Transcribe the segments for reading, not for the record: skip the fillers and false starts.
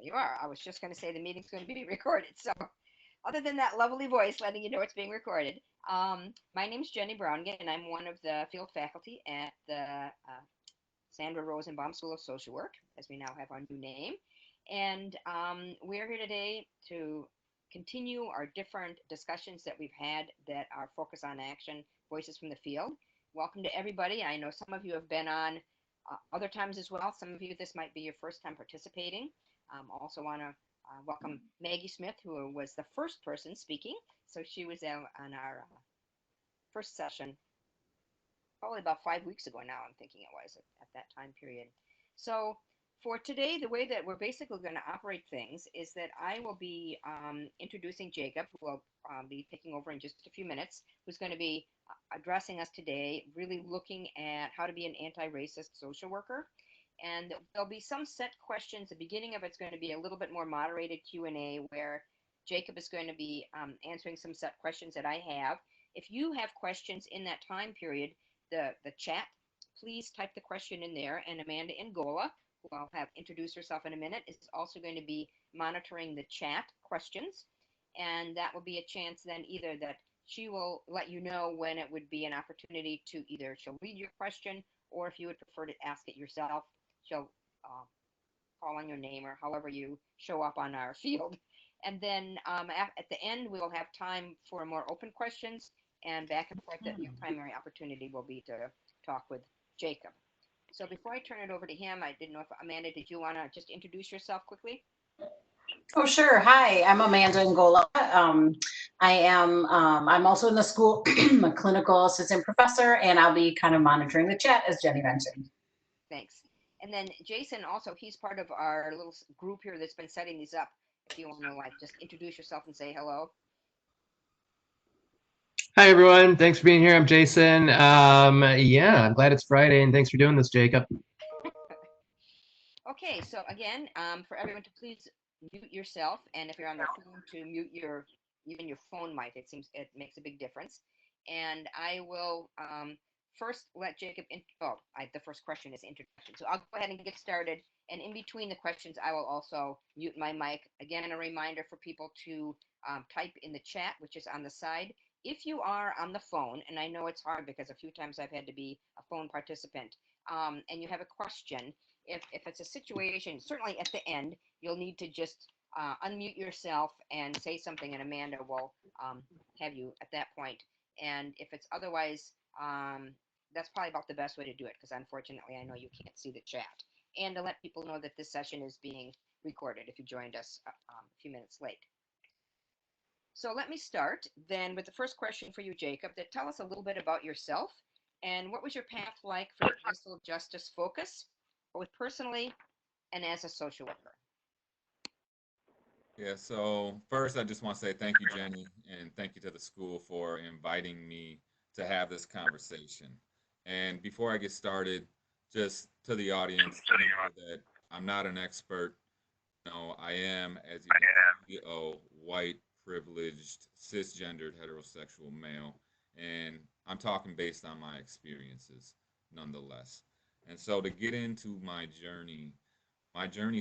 you are. I was just going to say the meeting's going to be recorded. So, other than that lovely voice letting you know it's being recorded, my name's Jenny Browngan, and I'm one of the field faculty at the Sandra Rosenbaum School of Social Work, as we now have our new name. And we're here today to continue our different discussions that we've had that are focus on action, voices from the field. Welcome to everybody. I know some of you have been on other times as well. Some of you, this might be your first time participating. Also want to welcome Maggie Smith, who was the first person speaking. So she was on our first session probably about 5 weeks ago now, I'm thinking it was at that time period. So for today, the way that we're basically going to operate things is that I will be introducing Jacob, who will be taking over in just a few minutes, who's going to be addressing us today, really looking at how to be an anti-racist social worker. And there'll be some set questions. The beginning of it's going to be a little bit more moderated Q&A where Jacob is going to be answering some set questions that I have. If you have questions in that time period, the chat, please type the question in there. And Amanda Angola, who I'll have introduce herself in a minute, is also going to be monitoring the chat questions. And that will be a chance then either that she will let you know when it would be an opportunity to either she'll read your question, or if you would prefer to ask it yourself, she'll call on your name or however you show up on our field. And then at the end, we'll have time for more open questions and back and forth. That your primary opportunity will be to talk with Jacob. So before I turn it over to him, I didn't know if Amanda, did you want to just introduce yourself quickly? Oh, sure. Hi, I'm Amanda Angola. I'm also in the school, a clinical assistant professor, and I'll be kind of monitoring the chat, as Jenny mentioned. Thanks. And then Jason, also, he's part of our little group here that's been setting these up. If you want to like just introduce yourself and say hello. Hi, everyone. Thanks for being here. I'm Jason. Yeah, I'm glad it's Friday, and thanks for doing this, Jacob. Okay, so again, for everyone to please mute yourself, and if you're on the phone, to mute your even your phone mic. It seems it makes a big difference. And I will first let Jacob. The first question is introduction. So I'll go ahead and get started. And in between the questions, I will also mute my mic. Again, a reminder for people to type in the chat, which is on the side. If you are on the phone, and I know it's hard because a few times I've had to be a phone participant, and you have a question, if it's a situation, certainly at the end, you'll need to just unmute yourself and say something, and Amanda will have you at that point. And if it's otherwise, that's probably about the best way to do it, because unfortunately, I know you can't see the chat. And to let people know that this session is being recorded if you joined us a few minutes late. So let me start then with the first question for you, Jacob, that tell us a little bit about yourself and what was your path like for racial justice focus, both personally and as a social worker? Yeah, so first I just want to say thank you, Jenny, and thank you to the school for inviting me to have this conversation. And before I get started, just to the audience, know that I'm not an expert. No, I am, as you can see, a white, privileged, cisgendered, heterosexual male, and I'm talking based on my experiences, nonetheless. And so to get into my journey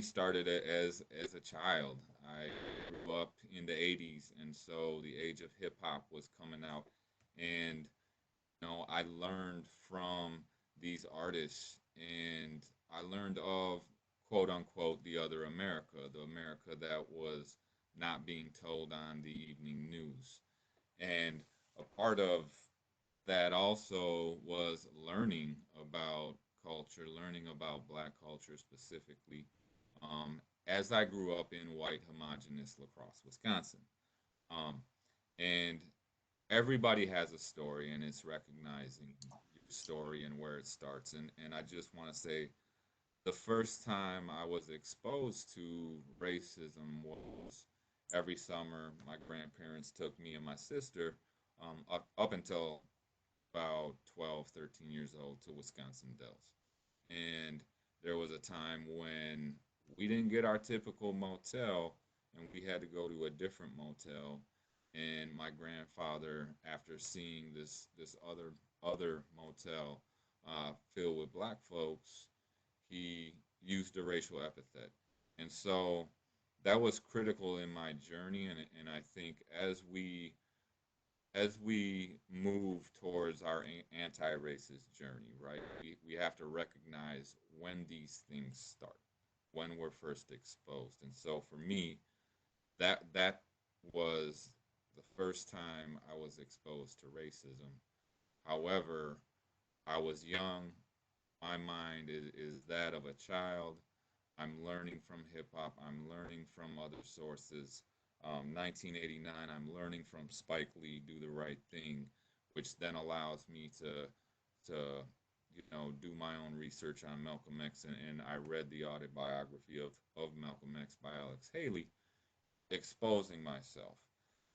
started as a child. I grew up in the 80s, and so the age of hip hop was coming out, and I learned from these artists, and I learned of quote unquote the other America, the America that was not being told on the evening news. And a part of that also was learning about culture, learning about Black culture specifically, as I grew up in white homogenous La Crosse, Wisconsin. Um, and everybody has a story, and it's recognizing your story and where it starts. And I just want to say the first time I was exposed to racism was every summer. My grandparents took me and my sister up until about 12, 13 years old to Wisconsin Dells. And there was a time when we didn't get our typical motel and we had to go to a different motel. And my grandfather, after seeing this other motel filled with Black folks, he used a racial epithet. And so that was critical in my journey, and I think as we move towards our anti-racist journey, right, we have to recognize when these things start, when we're first exposed. And so for me, that was the first time I was exposed to racism. However, I was young. My mind is that of a child. I'm learning from hip hop. I'm learning from other sources. 1989, I'm learning from Spike Lee, Do the Right Thing, which then allows me to do my own research on Malcolm X, and I read the autobiography of Malcolm X by Alex Haley, exposing myself,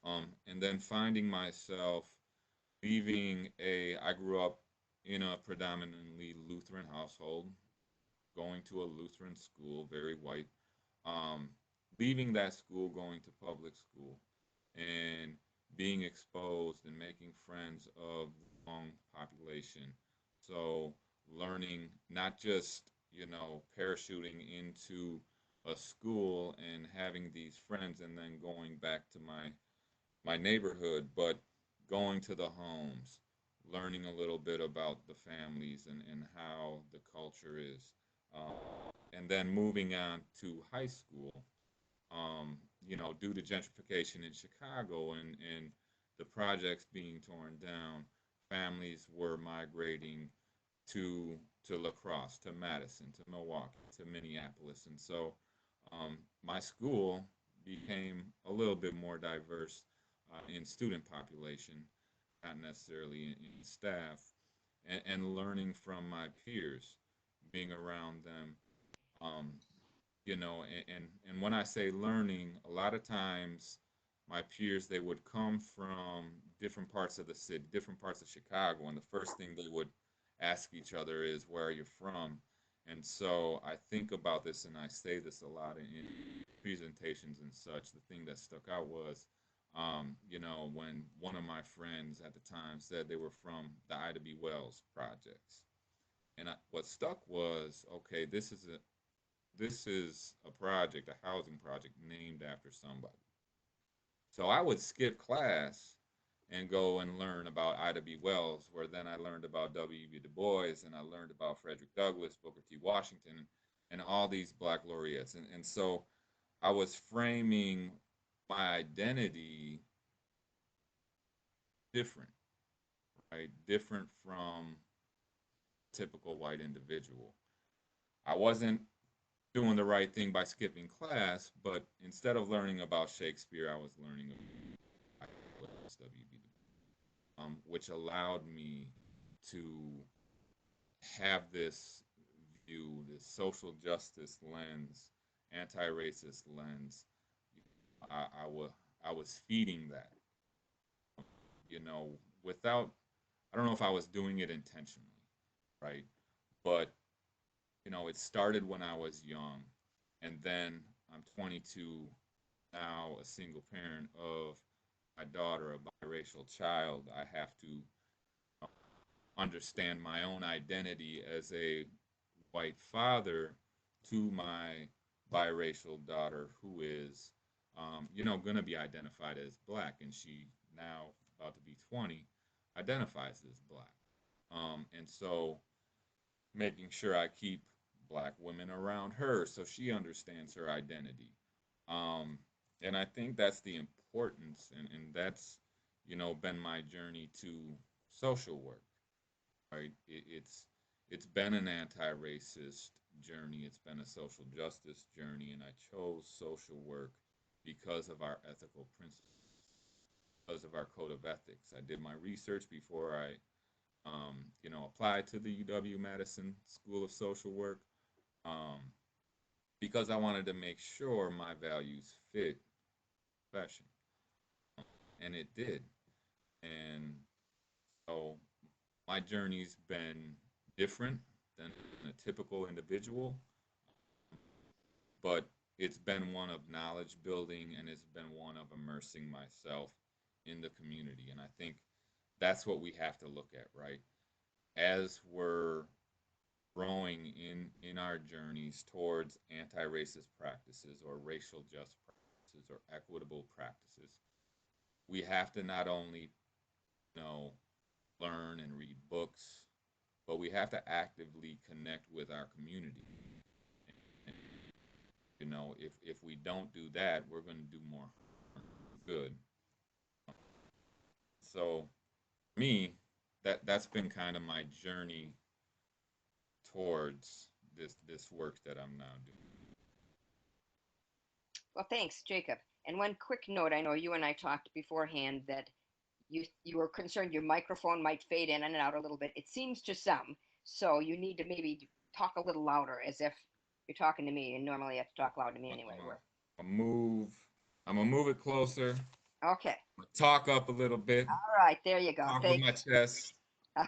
and then finding myself I grew up in a predominantly Lutheran household, going to a Lutheran school, very white, um, leaving that school, going to public school, and being exposed and making friends of the young population. So learning not just, parachuting into a school and having these friends and then going back to my neighborhood, but going to the homes, learning a little bit about the families and how the culture is, and then moving on to high school. Due to gentrification in Chicago and the projects being torn down, families were migrating to La Crosse, to Madison, to Milwaukee, to Minneapolis, and so my school became a little bit more diverse in student population, not necessarily in staff, and learning from my peers, being around them. Um, and when I say learning, a lot of times my peers, they would come from different parts of the city, different parts of Chicago, and the first thing they would ask each other is, where are you from? And so I think about this, and I say this a lot in presentations and such. The thing that stuck out was, when one of my friends at the time said they were from the Ida B. Wells projects. And what stuck was, okay, this is a project, a housing project named after somebody. So I would skip class and go and learn about Ida B. Wells, where then I learned about W.B. Du Bois, and I learned about Frederick Douglass, Booker T. Washington, and all these Black laureates. And so I was framing my identity different, right? Different from typical white individual. I wasn't doing the right thing by skipping class, but instead of learning about Shakespeare, I was learning about W.B. Which allowed me to have this view, this social justice lens, anti-racist lens. I was feeding that, you know, without, I don't know if I was doing it intentionally, right? But, it started when I was young, and then I'm 22 now, a single parent of my daughter, a biracial child. I have to understand my own identity as a white father to my biracial daughter, who is, going to be identified as Black, and she now about to be 20, identifies as Black. And so making sure I keep Black women around her so she understands her identity. Um, and I think that's the importance, and that's, been my journey to social work, right? It's been an anti-racist journey. It's been a social justice journey, and I chose social work because of our ethical principles, because of our code of ethics. I did my research before I, applied to the UW-Madison School of Social Work, um, because I wanted to make sure my values fit profession, and it did. And so my journey's been different than a typical individual, but it's been one of knowledge building, and it's been one of immersing myself in the community. And I think that's what we have to look at, right? As we're growing in our journeys towards anti-racist practices or racial just practices or equitable practices, we have to not only, you know, learn and read books, but we have to actively connect with our community. And, you know, if we don't do that, we're going to do more good. So me, that's been kind of my journey towards this work that I'm now doing. Well, thanks, Jacob. And one quick note, I know you and I talked beforehand that you were concerned your microphone might fade in and out a little bit. It seems to some, so you need to maybe talk a little louder, as if you're talking to me, and normally you have to talk loud to me anyway. I'm gonna move. I'm gonna move it closer. Okay. Talk up a little bit. All right, there you go. Talk with my chest.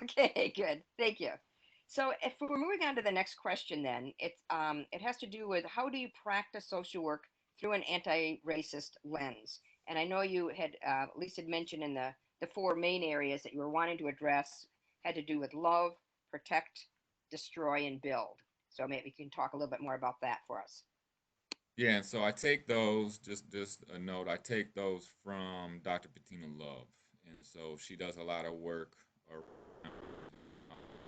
Okay, good. Thank you. So if we're moving on to the next question, then it has to do with how do you practice social work through an anti-racist lens? And I know you had at least had mentioned in the four main areas that you were wanting to address had to do with love, protect, destroy, and build. So maybe you can talk a little bit more about that for us. Yeah, and so I take those, just a note, I take those from Dr. Bettina Love. And so she does a lot of work around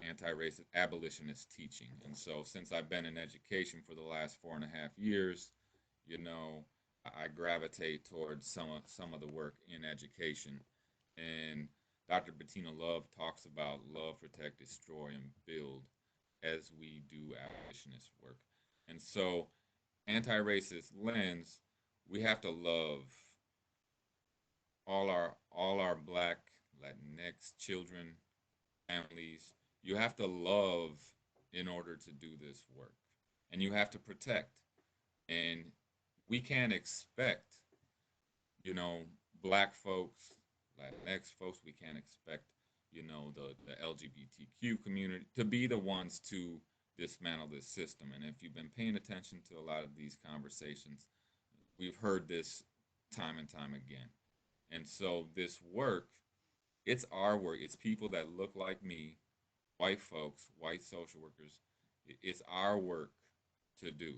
anti-racist abolitionist teaching. And so since I've been in education for the last 4.5 years, you know, I gravitate towards some of the work in education. And Dr. Bettina Love talks about love, protect, destroy, and build as we do abolitionist work. And so anti-racist lens, we have to love all our Black, Latinx children, families. You have to love in order to do this work, and you have to protect. And we can't expect, you know, Black folks, Latinx folks. We can't expect, you know, the LGBTQ community to be the ones to dismantle this system. And if you've been paying attention to a lot of these conversations, we've heard this time and time again. And so this work, it's our work. It's people that look like me, white folks, white social workers. It's our work to do.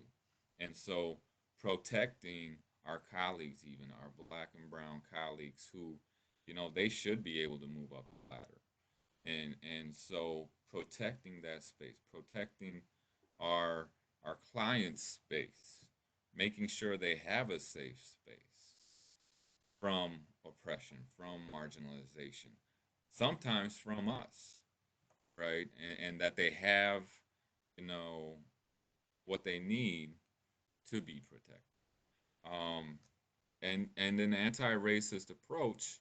And so protecting our colleagues, even our Black and brown colleagues who, you know, they should be able to move up the ladder. And so protecting that space, protecting our our clients' space, making sure they have a safe space from oppression, from marginalization, sometimes from us, right? And that they have, you know, what they need to be protected. Um, and an anti-racist approach,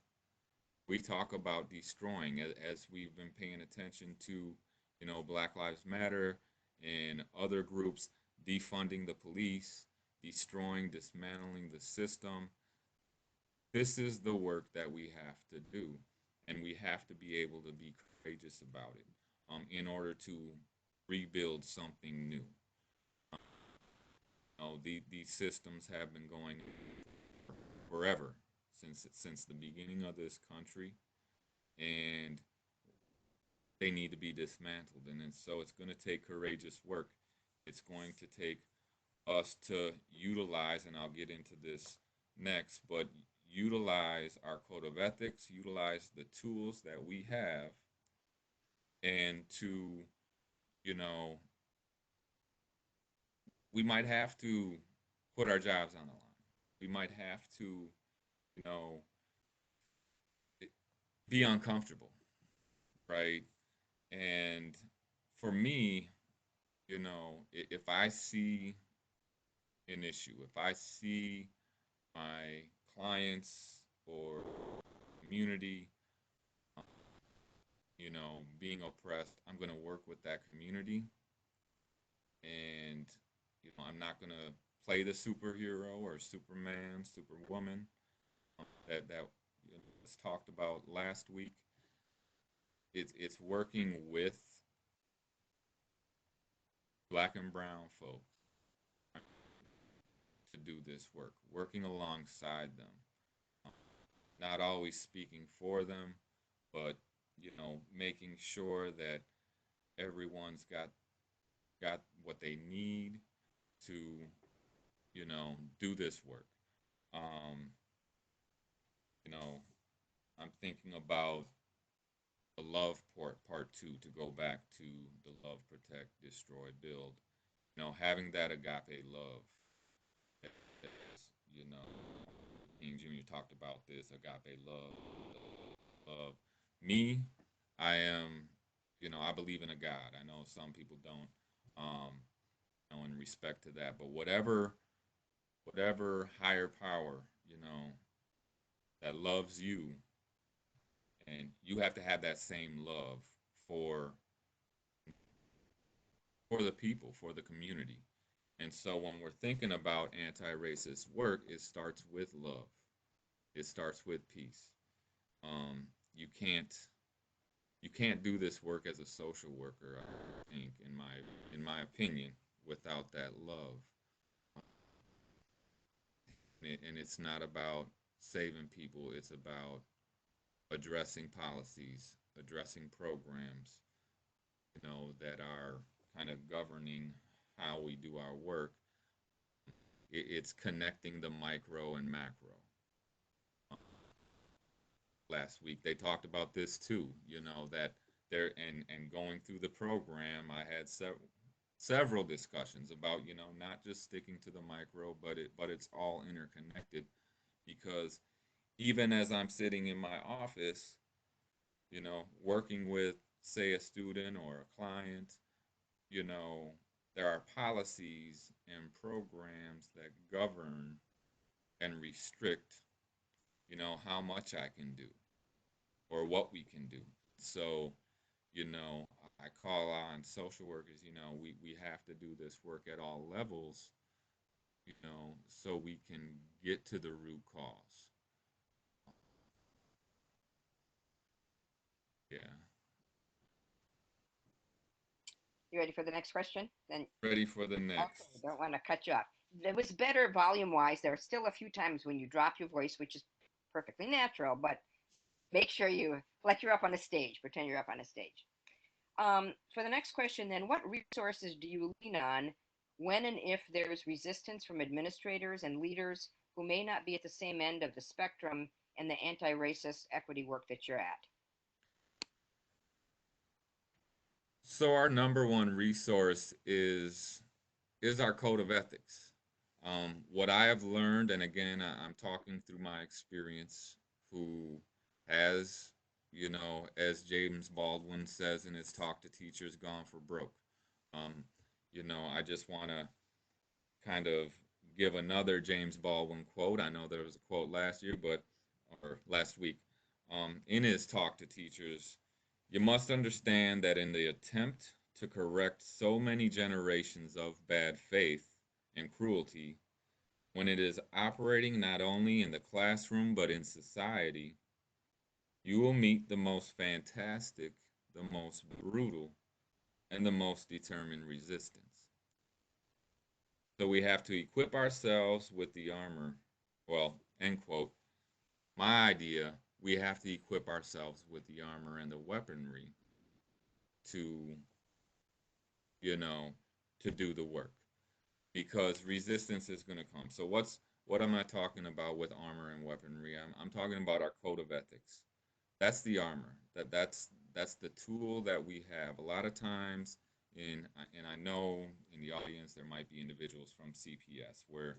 we talk about destroying as we've been paying attention to, you know, Black Lives Matter and other groups defunding the police, destroying, dismantling the system. This is the work that we have to do, and we have to be able to be courageous about it in order to rebuild something new. You know, these systems have been going forever, since the beginning of this country, and they need to be dismantled. And then, so it's going to take courageous work. It's going to take us to utilize, and I'll get into this next, but utilize our code of ethics, utilize the tools that we have, and to, you know, we might have to put our jobs on the line. We might have to, you know, be uncomfortable, right? And for me, you know, if I see an issue, if I see my clients or community, you know, being oppressed, I'm going to work with that community. And, you know, I'm not going to play the superhero or Superman, Superwoman that you know, was talked about last week. It's working with Black and brown folks to do this work, working alongside them, not always speaking for them, but, you know, making sure that everyone's got got what they need to, do this work. Um, you know, I'm thinking about the love part two, to go back to the love, protect, destroy, build. Having that agape love, you know, King Jr. talked about this agape love. Me, I am, I believe in a God. I know some people don't, in respect to that, but whatever higher power, that loves you, and you have to have that same love for the people, for the community. And so when we're thinking about anti-racist work, it starts with love. It starts with peace. Um, you can't do this work as a social worker, I think, in my opinion, without that love. And it's not about saving people, it's about addressing policies, addressing programs, that are kind of governing how we do our work. It's connecting the micro and macro. Last week they talked about this too, that there, and going through the program, I had several discussions about, not just sticking to the micro, but it's all interconnected, because even as I'm sitting in my office, working with, say, a student or a client, you know, there are policies and programs that govern and restrict, how much I can do or what we can do. So, I call on social workers, we have to do this work at all levels, so we can get to the root cause. Yeah. You ready for the next question? Then Ready for the okay, next. don't want to cut you off. It was better volume wise. There are still a few times when you drop your voice, which is perfectly natural, but make sure you, like you're up on a stage, pretend you're up on a stage. For the next question, then, what resources do you lean on when and if there is resistance from administrators and leaders who may not be at the same end of the spectrum in the anti-racist equity work that you're at? So our number one resource is our code of ethics. What I have learned, and again, I'm talking through my experience, who has, as James Baldwin says in his talk to teachers, gone for broke. Um, I just want to kind of give another James Baldwin quote. I know there was a quote last year, or last week, in his talk to teachers. You must understand that in the attempt to correct so many generations of bad faith and cruelty, when it is operating not only in the classroom but in society, you will meet the most fantastic, the most brutal, and the most determined resistance. So we have to equip ourselves with the armor. Well, end quote. My idea, we have to equip ourselves with the armor and the weaponry to, you know, to do the work, because resistance is going to come. So what am I talking about with armor and weaponry? I'm talking about our code of ethics. That's the armor. That's the tool that we have. A lot of times, and I know in the audience there might be individuals from CPS where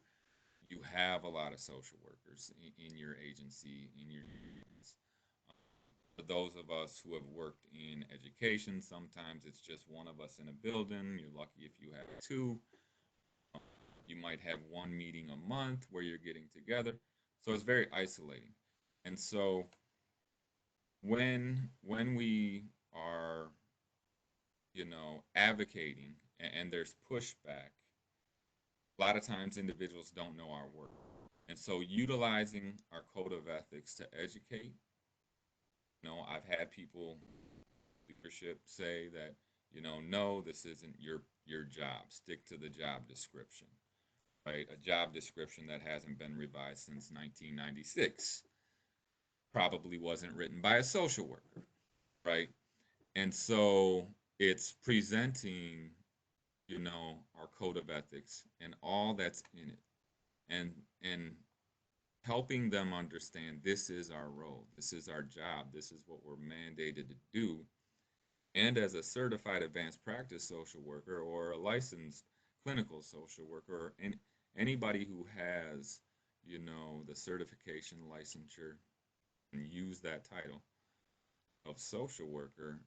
you have a lot of social workers in your agency, in your units. For those of us who have worked in education, sometimes it's just one of us in a building. You're lucky if you have two. You might have one meeting a month where you're getting together. So it's very isolating. And so when we are, advocating, and there's pushback, a lot of times individuals don't know our work. And so utilizing our code of ethics to educate, I've had people, leadership, say that, no, this isn't your job. Stick to the job description, right? A job description that hasn't been revised since 1996 probably wasn't written by a social worker, right? And so it's presenting our code of ethics and all that's in it, and helping them understand this is our role, this is our job, this is what we're mandated to do. And as a certified advanced practice social worker or a licensed clinical social worker, and anybody who has, the certification, licensure, and use that title of social worker,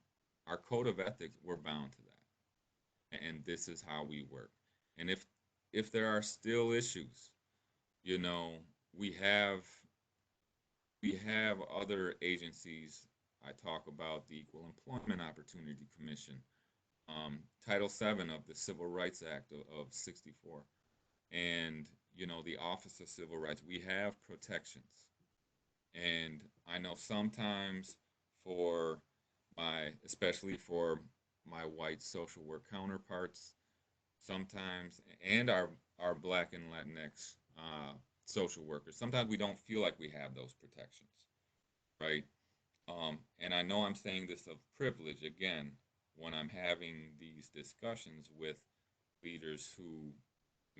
our code of ethics, we're bound to that. And this is how we work. And if there are still issues, you know, we have we have other agencies. I talk about the Equal Employment Opportunity Commission, Title VII of the Civil Rights Act of 64, and the Office of Civil Rights. We have protections, and I know sometimes for especially for my white social work counterparts, sometimes, and our Black and Latinx social workers, sometimes we don't feel like we have those protections, right? And I know I'm saying this of privilege again when I'm having these discussions with leaders who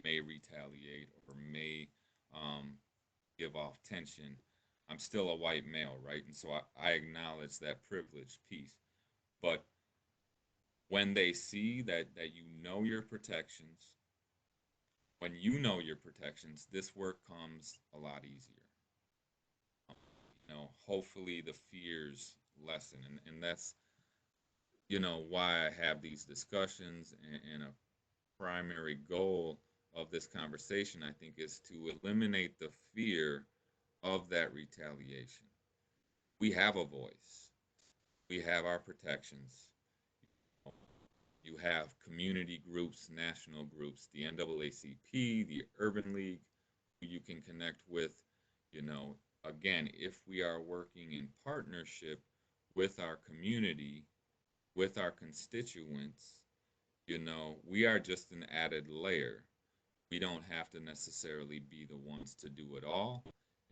may retaliate or may um, give off tension. I'm still a white male, right? And so I acknowledge that privilege piece. But when they see that you know your protections, when you know your protections, this work comes a lot easier. Hopefully the fears lessen, and that's why I have these discussions, and a primary goal of this conversation, I think, is to eliminate the fear of that retaliation. We have a voice. We have our protections. You have community groups, national groups, the NAACP, the Urban League, who you can connect with. Again, if we are working in partnership with our community, with our constituents, we are just an added layer. We don't have to necessarily be the ones to do it all.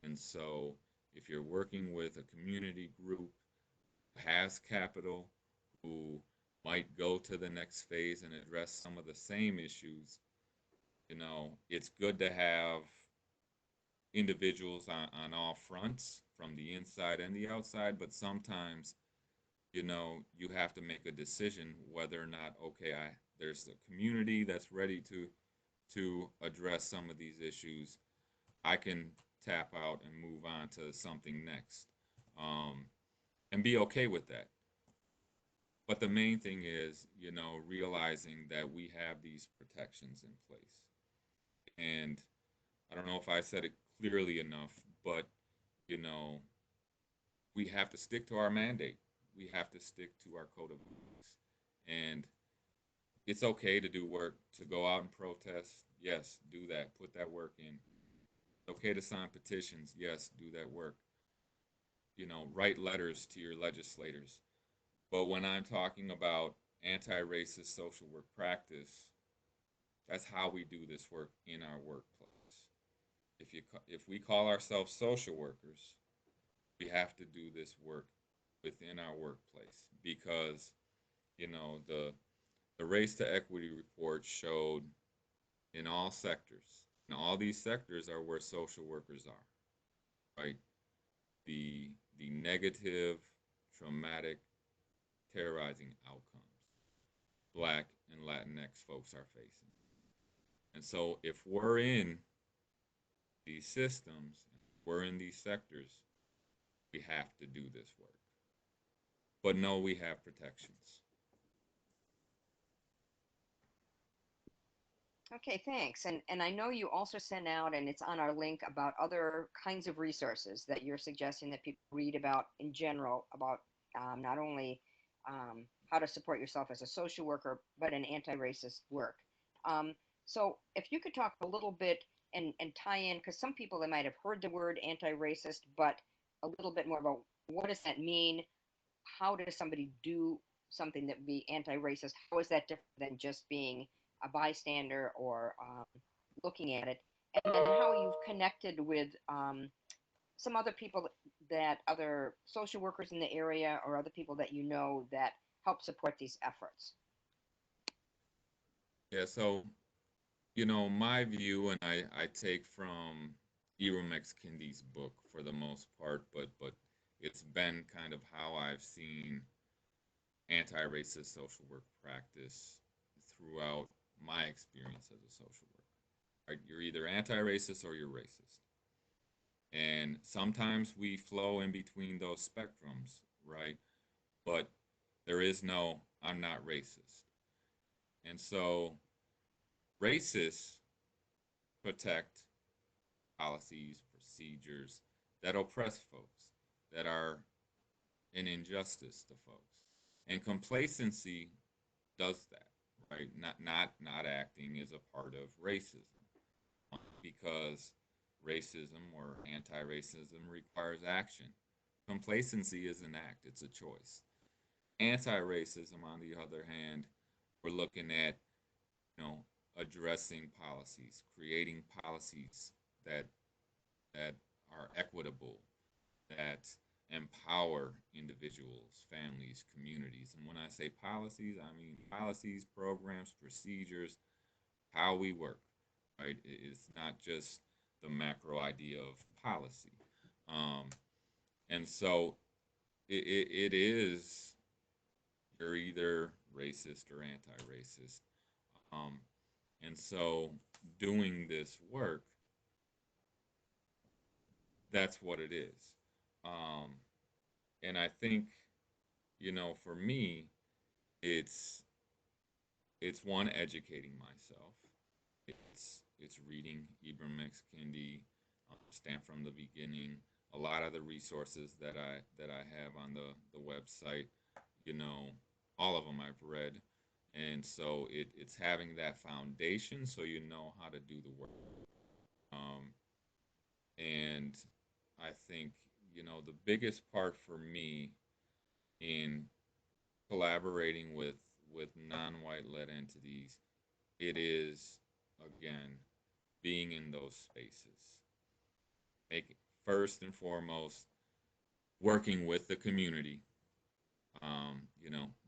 And so if you're working with a community group who has capital, who might go to the next phase and address some of the same issues, it's good to have individuals on all fronts, from the inside and the outside, but sometimes you have to make a decision whether or not, okay, there's a community that's ready to address some of these issues. I can tap out and move on to something next, and be okay with that. But the main thing is, realizing that we have these protections in place. And I don't know if I said it clearly enough, but you know, we have to stick to our mandate. We have to stick to our code of ethics. And it's okay to do work, to go out and protest. Yes, do that. Put that work in. It's okay to sign petitions. Yes, do that work. Write letters to your legislators. But when I'm talking about anti-racist social work practice, that's how we do this work in our workplace. If we call ourselves social workers, we have to do this work within our workplace, because the race to equity report showed in all sectors, and all these sectors are where social workers are, right? The negative, traumatic, terrorizing outcomes Black and Latinx folks are facing. And so if we're in these systems, we're in these sectors, we have to do this work. But no, we have protections. Okay, thanks. And I know you also sent out, and it's on our link, about other kinds of resources that you're suggesting that people read about in general, about not only how to support yourself as a social worker, but in anti-racist work. Um, so if you could talk a little bit and tie in, because some people, they might have heard the word anti-racist, but a little bit more about what does that mean? How does somebody do something that would be anti-racist? How is that different than just being a bystander or looking at it? And then how you've connected with some other people, that other social workers in the area or other people that you know that help support these efforts. Yeah, so my view, and I take from Ibram X. Kendi's book for the most part, but it's been kind of how I've seen anti-racist social work practice throughout my experience as a social worker. Right? You're either anti-racist or you're racist. And sometimes we flow in between those spectrums, right? But there is no I'm not racist. And so racists protect policies, procedures that oppress folks, that are an injustice to folks. And complacency does that, right? Not acting is a part of racism because racism or anti-racism requires action. Complacency is an act, it's a choice. Anti-racism, on the other hand, we're looking at, you know, addressing policies, creating policies that that are equitable, that empower individuals, families, communities. And when I say policies, I mean policies, programs, procedures, how we work, right? It's not just the macro idea of policy. Um, and so it is, you're either racist or anti-racist. Um, and so doing this work, that's what it is. Um, and I think, for me, it's one, educating myself. It's reading Ibram X. Kendi, Stand from the Beginning, a lot of the resources that I have on the website, you know, all of them I've read. And so it's having that foundation so you know how to do the work. Um, and I think, the biggest part for me in collaborating with non-white led entities, it is, again, being in those spaces. Make first and foremost working with the community.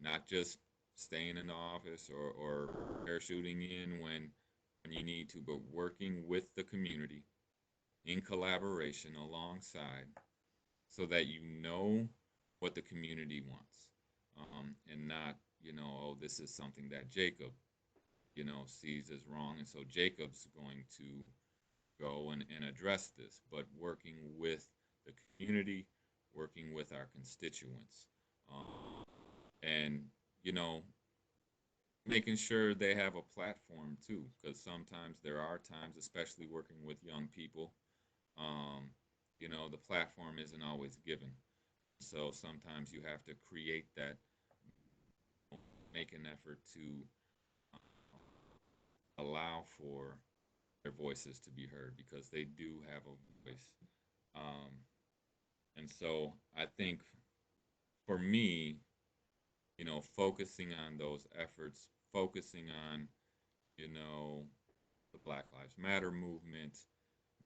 Not just staying in the office or parachuting in when you need to, but working with the community in collaboration alongside so that you know what the community wants, and not, oh, this is something that Jacob, sees as wrong. And so Jacob's going to go and address this, but working with the community, working with our constituents, and, you know, making sure they have a platform too, because sometimes there are times, especially working with young people, um, the platform isn't always given. So sometimes you have to create that, make an effort to allow for their voices to be heard because they do have a voice. Um, and so I think for me, focusing on those efforts, focusing on, the Black Lives Matter movement,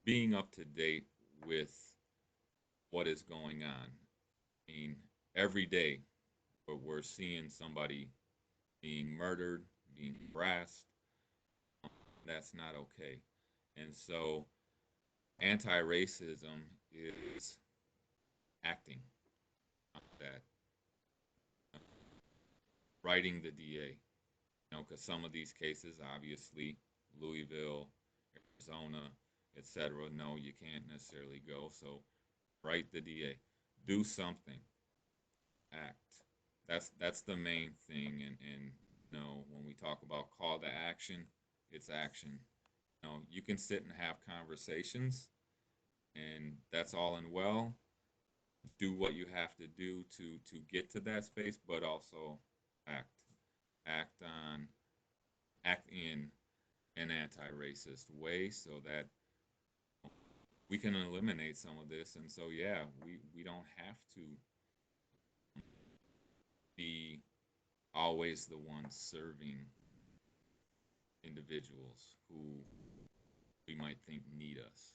being up to date with what is going on. I mean, every day, but we're seeing somebody being murdered, being harassed. That's not okay. And so anti-racism is acting on that, writing the DA, because some of these cases, obviously, Louisville, Arizona, etc. No, you can't necessarily go. So write the DA, do something, act. That's the main thing. And when we talk about call to action, it's action. You can sit and have conversations, and that's all and well. Do what you have to do to get to that space, but also act, act on, act in an anti-racist way so that we can eliminate some of this. And so, yeah, we don't have to be always the ones serving individuals who we might think need us.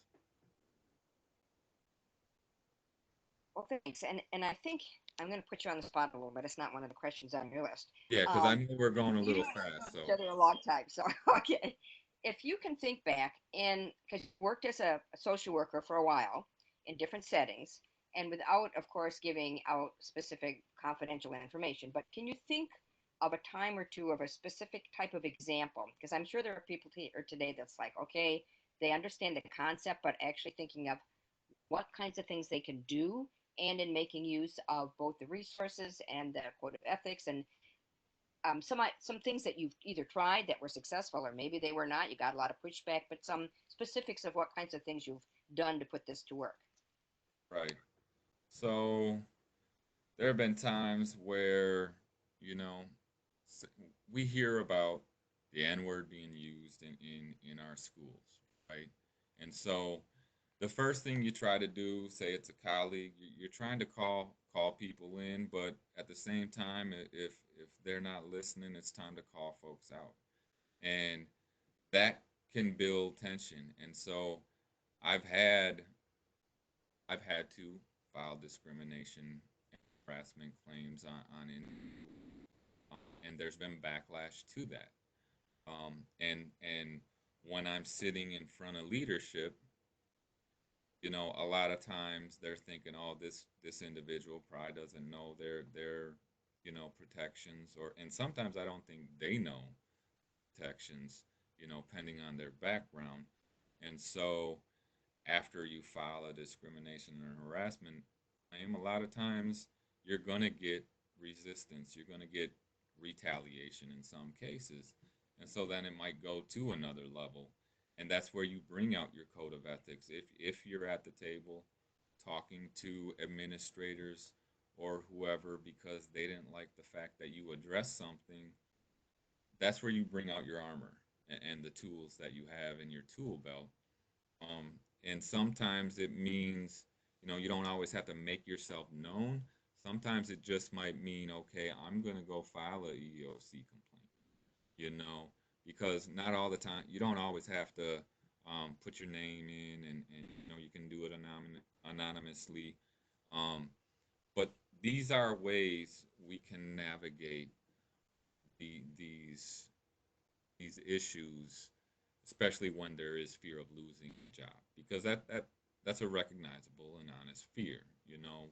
Well, thanks. And I think I'm going to put you on the spot a little bit. It's not one of the questions on your list. Yeah, because I Um, know we're going a you little know, fast. we've So known each other a long time, so okay. If you can think back, in because you worked as a social worker for a while in different settings, and without, of course, giving out specific confidential information, but can you think of a time or two of a specific type of example? Because I'm sure there are people or today that's like, okay, they understand the concept, but actually thinking of what kinds of things they can do, and in making use of both the resources and the code of ethics, and some things that you've either tried that were successful, or maybe they were not. You got a lot of pushback, but some specifics of what kinds of things you've done to put this to work. right. So there have been times where, you know, s- we hear about the N word being used in our schools, right? And so the first thing you try to do, say it's a colleague, you're trying to call people in, but at the same time, if they're not listening, it's time to call folks out, and that can build tension. And so I've had I've had to file discrimination and harassment claims and there's been backlash to that. And when I'm sitting in front of leadership, a lot of times they're thinking, oh, this individual probably doesn't know their protections, and sometimes I don't think they know protections, depending on their background. And so after you file a discrimination and harassment claim, a lot of times you're going to get resistance, you're going to get retaliation in some cases. And so then it might go to another level. And that's where you bring out your code of ethics. If you're at the table talking to administrators or whoever because they didn't like the fact that you addressed something, that's where you bring out your armor and the tools that you have in your tool belt. Um, and sometimes it means, you don't always have to make yourself known. Sometimes it just might mean, okay, I'm going to go file a EEOC complaint, you know, because not all the time, you don't always have to put your name in, and you can do it anonymously. Um, but these are ways we can navigate these issues, especially when there is fear of losing a job, because that's a recognizable and honest fear.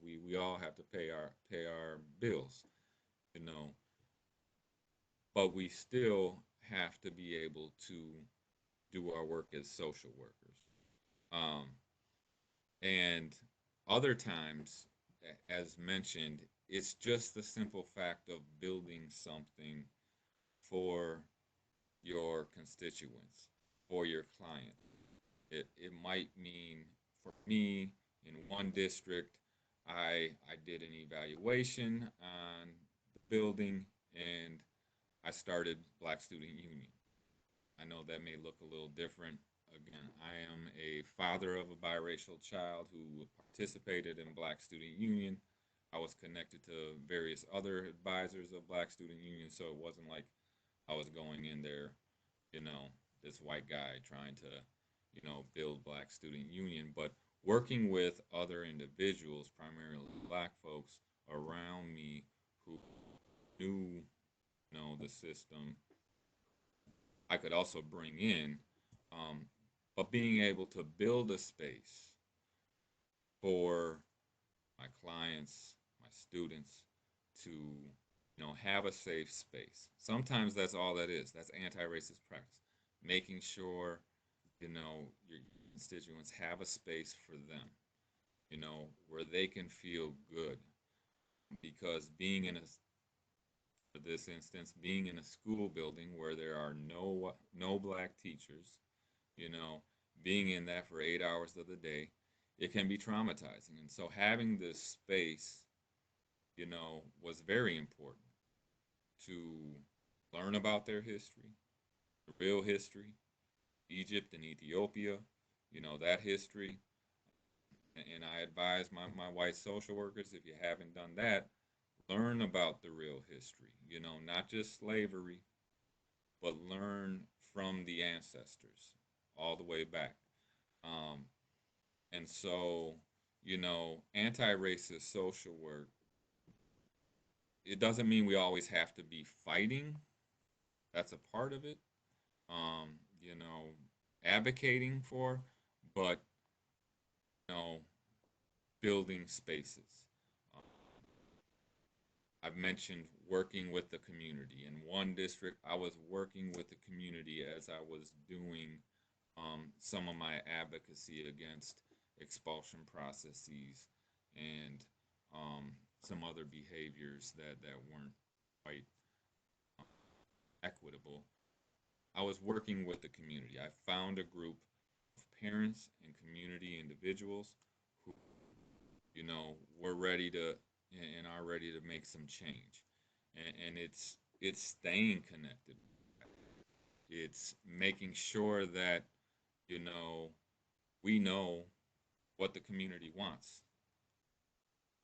We all have to pay our bills, you know, but we still have to be able to do our work as social workers. Um, and other times, as mentioned, it's just the simple fact of building something for your constituents, for your client. It might mean, for me, in one district, I did an evaluation on the building, and I started Black Student Union. I know that may look a little different. Again, I am a father of a biracial child who participated in Black Student Union. I was connected to various other advisors of Black Student Union, so it wasn't like I was going in there, you know, this white guy trying to, build Black Student Union, but working with other individuals, primarily Black folks around me who knew, the system, I could also bring in, um, but being able to build a space for my clients, my students to, have a safe space. Sometimes that's all that is. That's anti-racist practice. Making sure, your constituents have a space for them, where they can feel good. Because for this instance, being in a school building where there are no black teachers, you know, being in that for 8 hours of the day, it can be traumatizing. And so having this space, was very important to learn about their history, the real history, Egypt and Ethiopia, that history. And I advise my white social workers, if you haven't done that, learn about the real history, not just slavery, but learn from the ancestors all the way back. Um, and so, anti-racist social work it doesn't mean we always have to be fighting. That's a part of it. Um, you know, advocating for, but you know, building spaces. Um, I've mentioned working with the community. In one district, I was working with the community as I was doing some of my advocacy against expulsion processes and um, some other behaviors that weren't quite equitable. I was working with the community. I found a group of parents and community individuals who, you know, were ready to and are ready to make some change. And it's staying connected. It's making sure that, you know, we know what the community wants.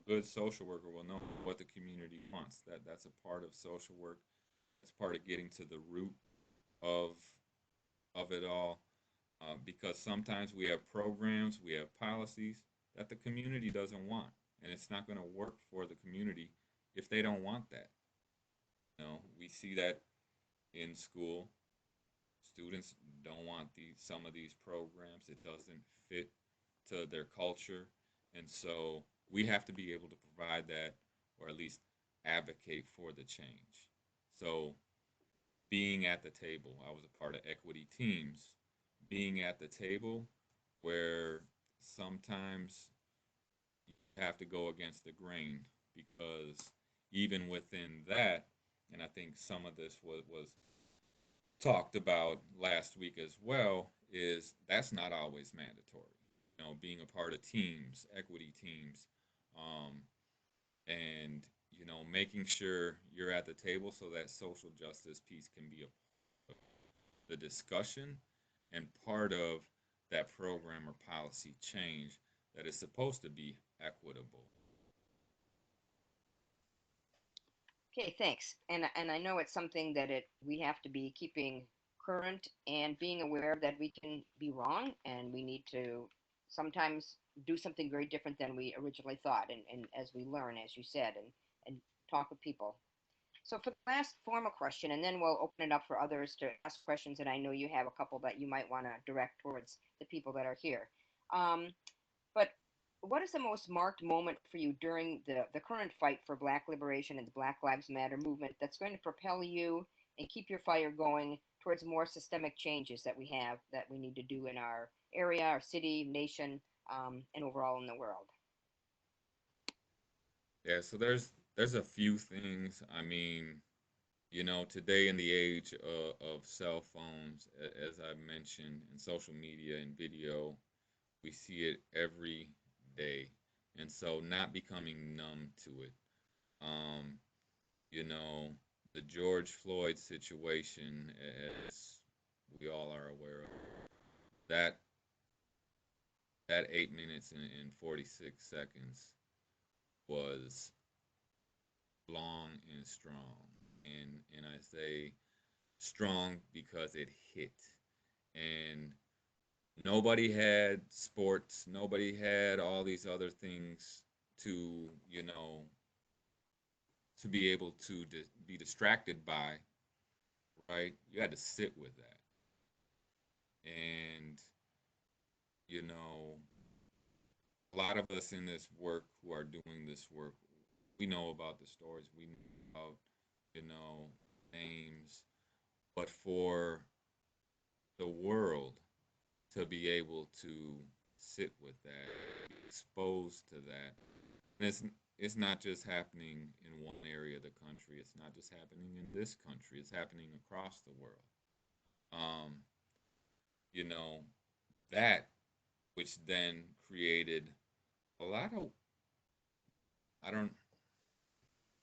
Good social worker will know what the community wants. That's a part of social work. It's part of getting to the root of it all. Because sometimes we have programs, we have policies that the community doesn't want, and it's not going to work for the community if they don't want that. You know, we see that in school. Students don't want some of these programs. It doesn't fit to their culture, and so we have to be able to provide that, or at least advocate for the change. So being at the table, I was a part of equity teams. Being at the table where sometimes you have to go against the grain, because even within that, and I think some of this was talked about last week as well, is that's not always mandatory. You know, being a part of teams, equity teams, um, and you know, making sure you're at the table so that social justice piece can be a the discussion and part of that program or policy change that is supposed to be equitable. Okay, thanks. And I know it's something that we have to be keeping current and being aware that we can be wrong and we need to sometimes do something very different than we originally thought. And as we learn, as you said, and talk with people. So for the last formal question, and then we'll open it up for others to ask questions, and I know you have a couple that you might want to direct towards the people that are here. Um, but what is the most marked moment for you during the current fight for Black liberation and the Black Lives Matter movement that's going to propel you and keep your fire going towards more systemic changes that we have that we need to do in our area, our city, nation, and overall in the world? Yeah, so there's a few things. I mean, you know, today in the age of cell phones, as I mentioned, and social media and video, we see it every day. And so not becoming numb to it. Um, you know, the George Floyd situation, as we all are aware of, that that 8 minutes and 46 seconds was long and strong. And I say strong because it hit. And nobody had sports, nobody had all these other things to, you know, to be able to be distracted by, right? You had to sit with that. And, you know, a lot of us in this work who are doing this work, we know about the stories, we know about, you know, names, but for the world to be able to sit with that, be exposed to that, and it's not just happening in one area of the country. It's not just happening in this country. It's happening across the world. Um, you know, that which then created a lot of I don't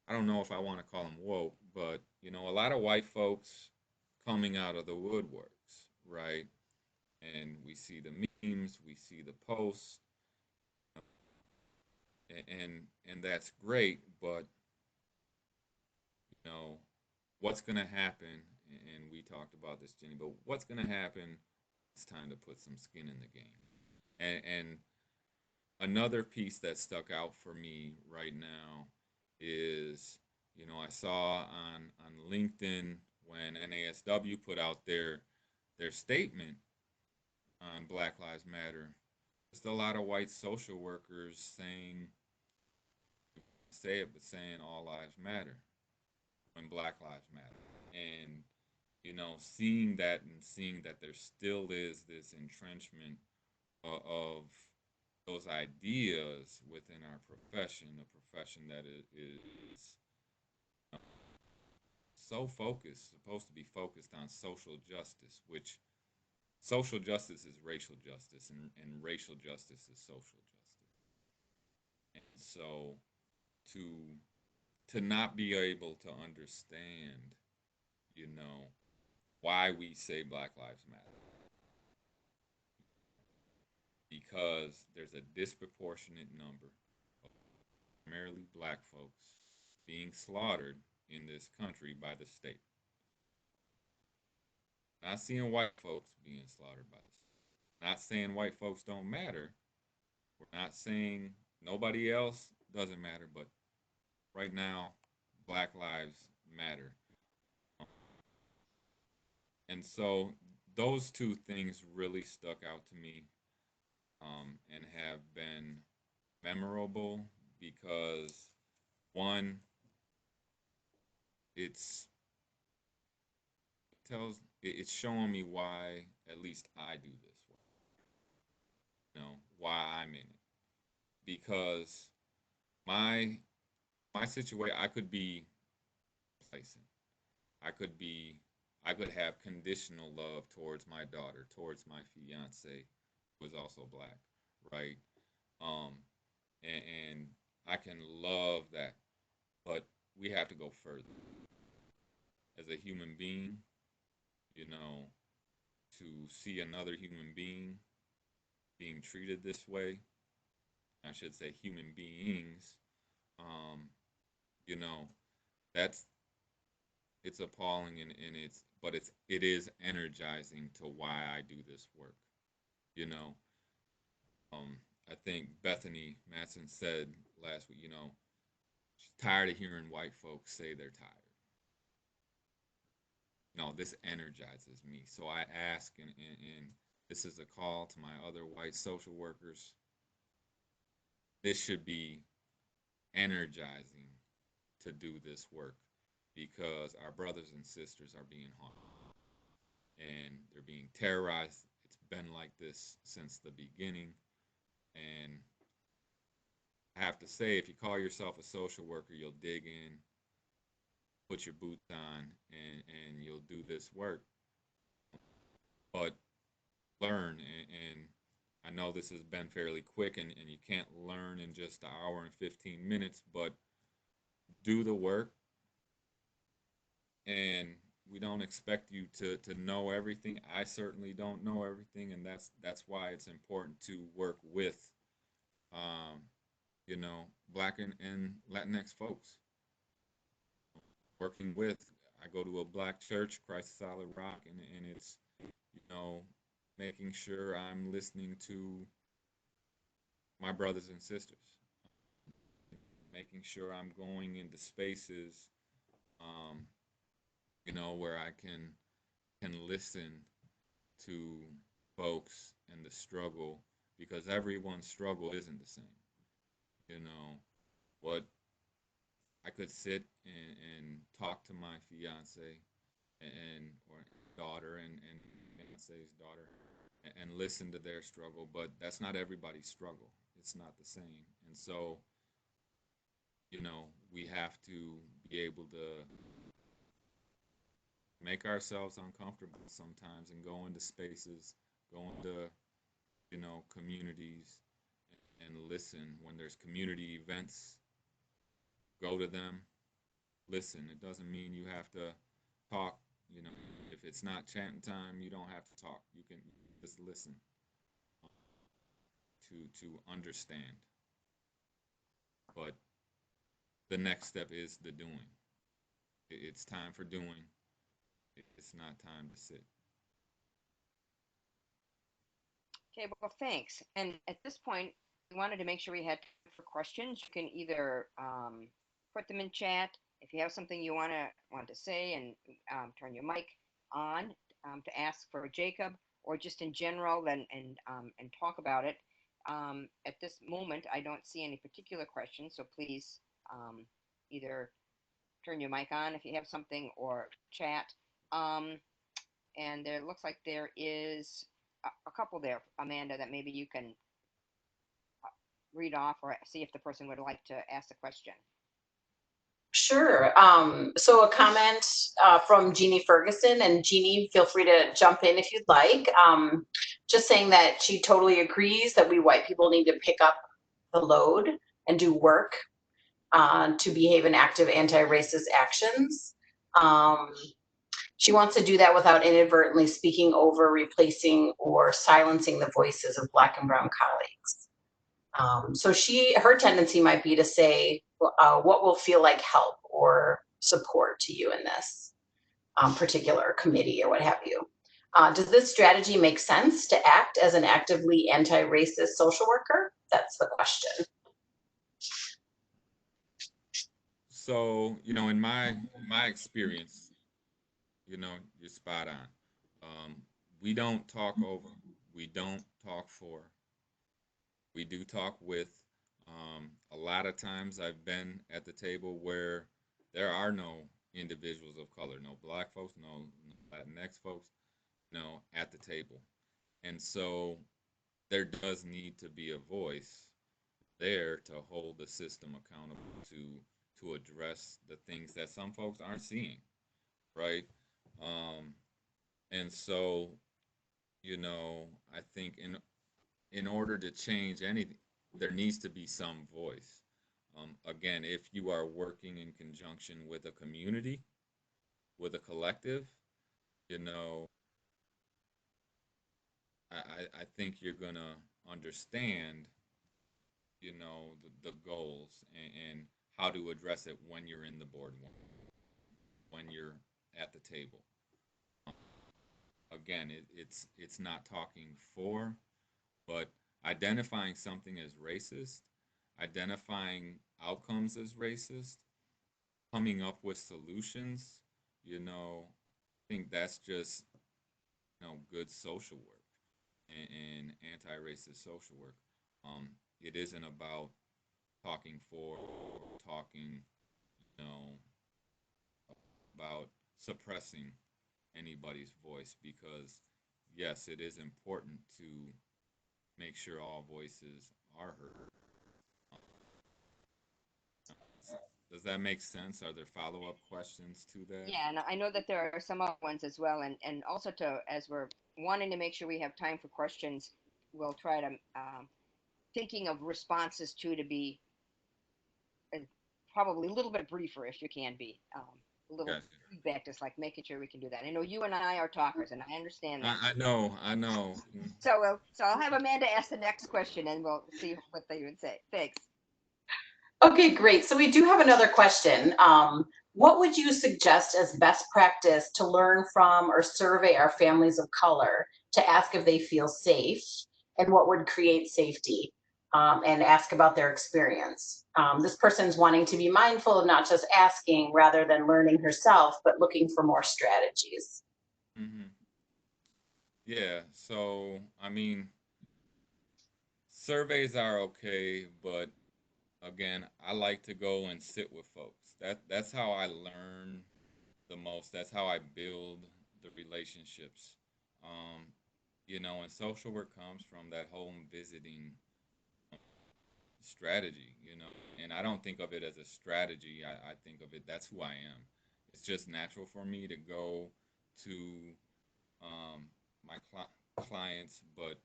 I don't know if I want to call them woke, but you know, a lot of white folks coming out of the woodworks, right? And we see the memes, we see the posts, and that's great, but you know, what's going to happen, and we talked about this, Jenny, but what's going to happen, it's time to put some skin in the game. And another piece that stuck out for me right now is You know, I saw on LinkedIn when NASW put out their statement on Black Lives Matter, just a lot of white social workers saying, say it, but saying all lives matter when Black Lives Matter. And, you know, seeing that and seeing that there still is this entrenchment of those ideas within our profession, a profession that is so focused, supposed to be focused on social justice, which social justice is racial justice, and racial justice is social justice. And so to not be able to understand, you know, why we say Black Lives Matter, because there's a disproportionate number of primarily black folks being slaughtered in this country by the state. Not seeing white folks being slaughtered by the state. Not saying white folks don't matter. We're not saying nobody else doesn't matter, but right now, Black Lives Matter. And so those two things really stuck out to me, and have been memorable because one, it's it's showing me why at least I do this work. You know, why I'm in it. Because my situation, I could be complacent. I could be I could have conditional love towards my daughter, towards my fiance, who is also black, right? Um, and I can love that, but we have to go further. As a human being, you know, to see another human being treated this way, I should say human beings, um, you know, that's it's appalling, and it is energizing to why I do this work. You know, um, I think Bethany Matson said last week, you know, she's tired of hearing white folks say they're tired. No, this energizes me. So I ask, and this is a call to my other white social workers. This should be energizing to do this work because our brothers and sisters are being harmed and they're being terrorized. It's been like this since the beginning. And I have to say, if you call yourself a social worker, you'll dig in, put your boots on, and you'll do this work. But learn, and I know this has been fairly quick, and you can't learn in just an hour and 15 minutes, but do the work. And we don't expect you to know everything. I certainly don't know everything, and that's why it's important to work with, um, you know, Black and Latinx folks. Working with, I go to a Black church, Christ Solid Rock, and it's, you know, making sure I'm listening to my brothers and sisters, making sure I'm going into spaces, um, you know, where I can listen to folks and the struggle, because everyone's struggle isn't the same. You know, what I could sit and talk to my fiance or daughter and fiance's daughter and listen to their struggle, but that's not everybody's struggle. It's not the same. And so, you know, we have to be able to make ourselves uncomfortable sometimes and go into spaces, go into, you know, communities and listen. When there's community events, go to them, listen. It doesn't mean you have to talk, you know, if it's not chanting time, you don't have to talk. You can just listen, to understand. But the next step is the doing. It's time for doing. It's not time to sit. Okay, well, thanks. And at this point, we wanted to make sure we had time for questions. You can either put them in chat, if you have something you want to say, and turn your mic on to ask for Jacob, or just in general, and talk about it. At this moment, I don't see any particular questions, so please either turn your mic on if you have something, or chat. Um, and there looks like there is a couple there, Amanda, that maybe you can read off, or see if the person would like to ask a question. Sure. So a comment from Jeannie Ferguson, and Jeannie, feel free to jump in if you'd like. Just saying that she totally agrees that we white people need to pick up the load and do work to behave in active anti-racist actions. She wants to do that without inadvertently speaking over, replacing, or silencing the voices of Black and Brown colleagues. So her tendency might be to say, what will feel like help or support to you in this particular committee or what have you. Does this strategy make sense to act as an actively anti-racist social worker? That's the question. So, in my experience, you're spot on. We don't talk over. We don't talk for. We do talk with. A lot of times I've been at the table where there are no individuals of color, no Black folks, no Latinx folks, at the table. And so there does need to be a voice there to hold the system accountable to address the things that some folks aren't seeing, right? And so, I think in order to change anything, there needs to be some voice. Again, if you are working in conjunction with a community, with a collective, you know, I think you're gonna understand, the goals, and how to address it when you're in the boardroom, when you're at the table. Again, it's not talking for, but identifying something as racist, identifying outcomes as racist, coming up with solutions, I think that's just, good social work, and anti-racist social work. It isn't about talking for, or talking, you know, about suppressing anybody's voice, because yes, it is important to make sure all voices are heard. Does that make sense? Are there follow-up questions to that? Yeah, and I know that there are some other ones as well, and also, to as we're wanting to make sure we have time for questions, we'll try to thinking of responses to be uh, probably a little bit briefer if you can be. A little Gotcha. feedback, just like making sure we can do that. I know you and I are talkers, and I understand that. I know. So I'll have Amanda ask the next question, and we'll see what they would say. Thanks. Okay, great. So we do have another question. What would you suggest as best practice to learn from or survey our families of color to ask if they feel safe, and what would create safety, and ask about their experience? This person's wanting to be mindful of not just asking rather than learning herself, but looking for more strategies. Hmm. Yeah. So, I mean, surveys are okay, but again, I like to go and sit with folks. That's how I learn the most. That's how I build the relationships. Um, and social work comes from that home visiting strategy, and I don't think of it as a strategy. I think of it, that's who I am. It's just natural for me to go to um, my clients, but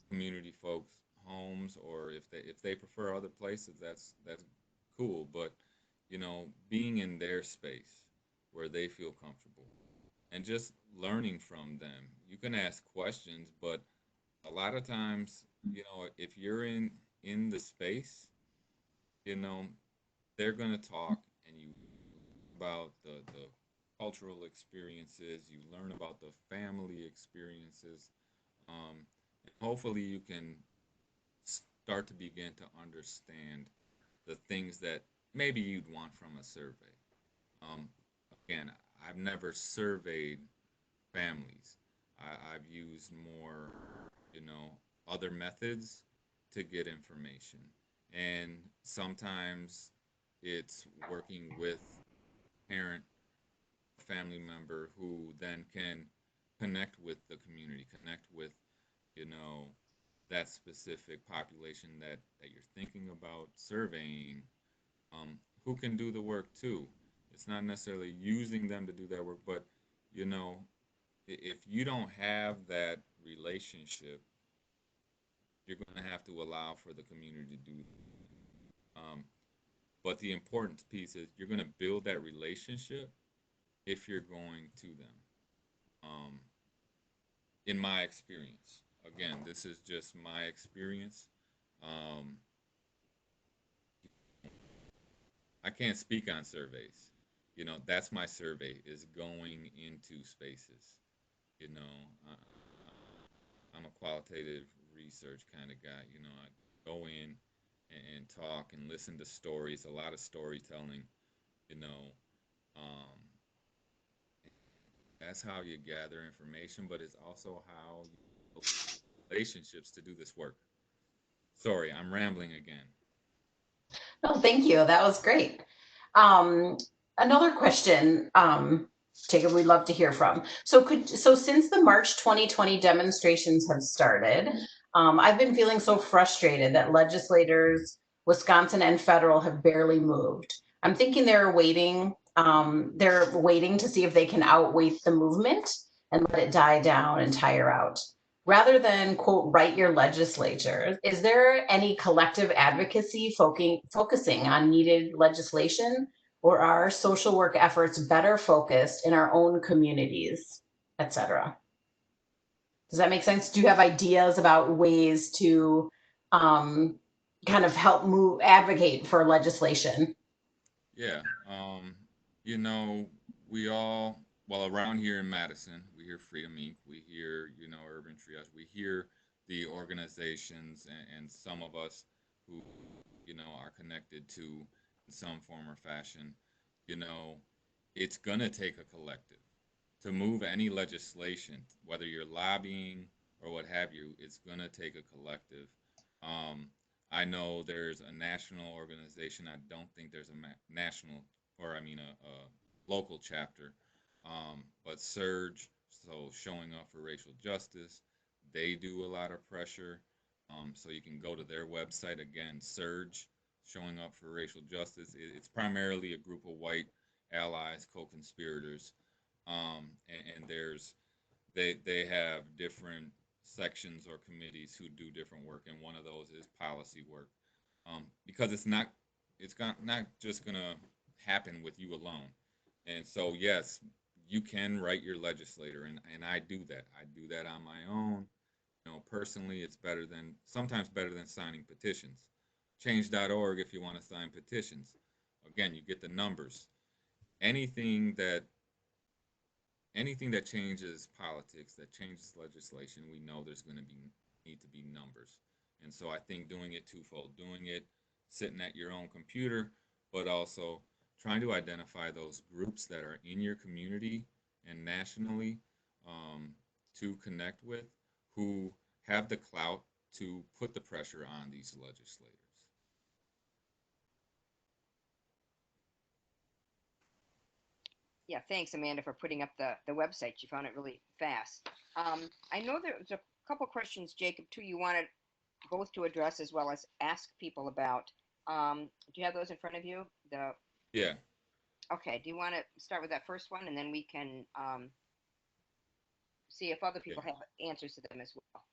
community folks' homes, or if they prefer other places, that's cool. But being in their space where they feel comfortable, and just learning from them. You can ask questions, but a lot of times, if you're in the space, you know, they're gonna talk, and you about the cultural experiences, you learn about the family experiences. And hopefully you can start to begin to understand the things that maybe you'd want from a survey. Um, Again, I've never surveyed families. I've used more, you know, other methods to get information. And sometimes it's working with parent, family member who then can connect with the community, connect with, you know, that specific population that you're thinking about surveying, who can do the work too. It's not necessarily using them to do that work, but you know, if you don't have that relationship, you're going to have to allow for the community to do. But the important piece is you're going to build that relationship if you're going to them. Um, in my experience, again, this is just my experience. Um, I can't speak on surveys. You know, that's my survey is going into spaces. You know, I'm a qualitative research kind of guy. You know, I go in and talk and listen to stories, a lot of storytelling. You know, um, that's how you gather information, but it's also how you build relationships to do this work. Sorry, I'm rambling again. No, thank you. That was great. Um, Another question, Jacob, we'd love to hear from. So since the March 2020 demonstrations have started, I've been feeling so frustrated that legislators, Wisconsin and federal, have barely moved. I'm thinking they're waiting to see if they can outweight the movement and let it die down and tire out. Rather than quote write your legislature, is there any collective advocacy focusing on needed legislation, or are social work efforts better focused in our own communities, etc.? Does that make sense? Do you have ideas about ways to um, kind of help advocate for legislation? Yeah. You know, we all, well, around here in Madison, we hear Freedom Inc., we hear, you know, Urban Triage, we hear the organizations and some of us who, you know, are connected to in some form or fashion, you know, it's going to take a collective to move any legislation, whether you're lobbying or what have you, it's going to take a collective. Um, I know there's a national organization. I don't think there's a national, or I mean a local chapter. But Surge, so showing up for racial justice, they do a lot of pressure. So you can go to their website again, Surge, showing up for racial justice. It's primarily a group of white allies, co-conspirators, and there's they have different sections or committees who do different work, and one of those is policy work, because not just gonna happen with you alone. And so yes, you can write your legislator, and I do that. I do that on my own. You know, personally, it's better than sometimes better than signing petitions. Change.org if you want to sign petitions. Again, you get the numbers. Anything that anything that changes politics, that changes legislation, we know there's going to be need to be numbers. And so I think doing it twofold, doing it sitting at your own computer, but also trying to identify those groups that are in your community and nationally, to connect with, who have the clout to put the pressure on these legislators. Yeah, thanks, Amanda, for putting up the website. You found it really fast. I know there's a couple questions, Jacob, too, you wanted both to address as well as ask people about. Do you have those in front of you? Yeah. Okay, do you want to start with that first one, and then we can see if other Yeah. people have answers to them as well?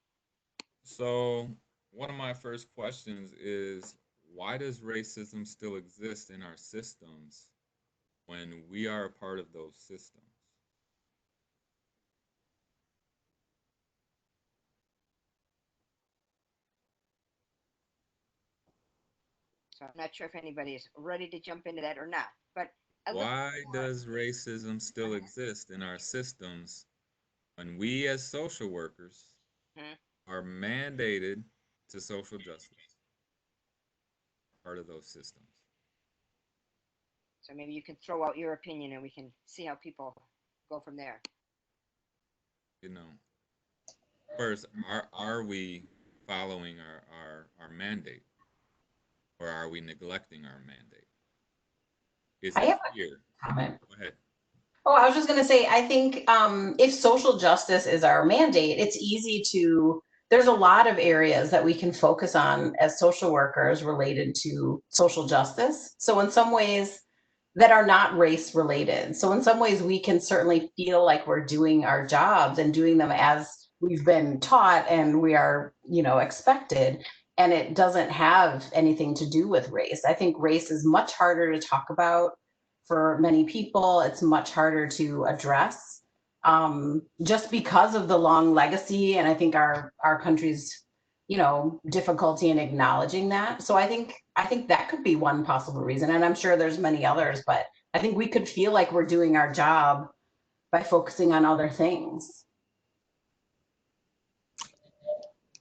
So one of my first questions is, why does racism still exist in our systems when we are a part of those systems? So I'm not sure if anybody is ready to jump into that or not, but I look Why for. does racism still exist in our systems when we as social workers Mhm. are mandated to social justice, part of those systems? So maybe you can throw out your opinion and we can see how people go from there. You know, first, are we following our mandate, or are we neglecting our mandate? Is I it have fear? a comment. Go ahead. Oh, I was just going to say, I think if social justice is our mandate, it's easy to, there's a lot of areas that we can focus on as social workers related to social justice. So in some ways that are not race related. So in some ways we can certainly feel like we're doing our jobs and doing them as we've been taught and we are, expected. And it doesn't have anything to do with race. I think race is much harder to talk about for many people. It's much harder to address just because of the long legacy. And I think our country's, difficulty in acknowledging that. So I think that could be one possible reason. And I'm sure there's many others, but I think we could feel like we're doing our job by focusing on other things.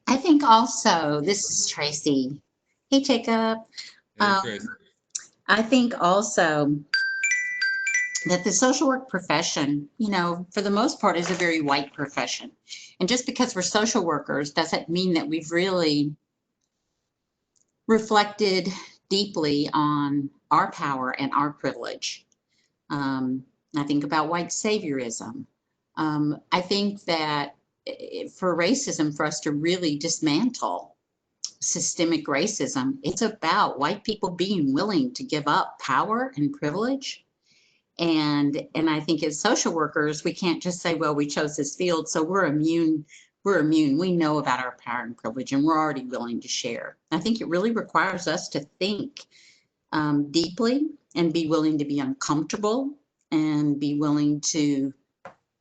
I think also, this is Tracy. Hey, Jacob. Hey, Tracy. I think also that the social work profession, for the most part, is a very white profession. And just because we're social workers doesn't mean that we've really reflected deeply on our power and our privilege. I think about white saviorism. I think that for racism, for us to really dismantle systemic racism, it's about white people being willing to give up power and privilege. And I think as social workers, we can't just say, well, we chose this field, so we're immune. We're immune. We know about our power and privilege, and we're already willing to share. I think it really requires us to think deeply and be willing to be uncomfortable and be willing to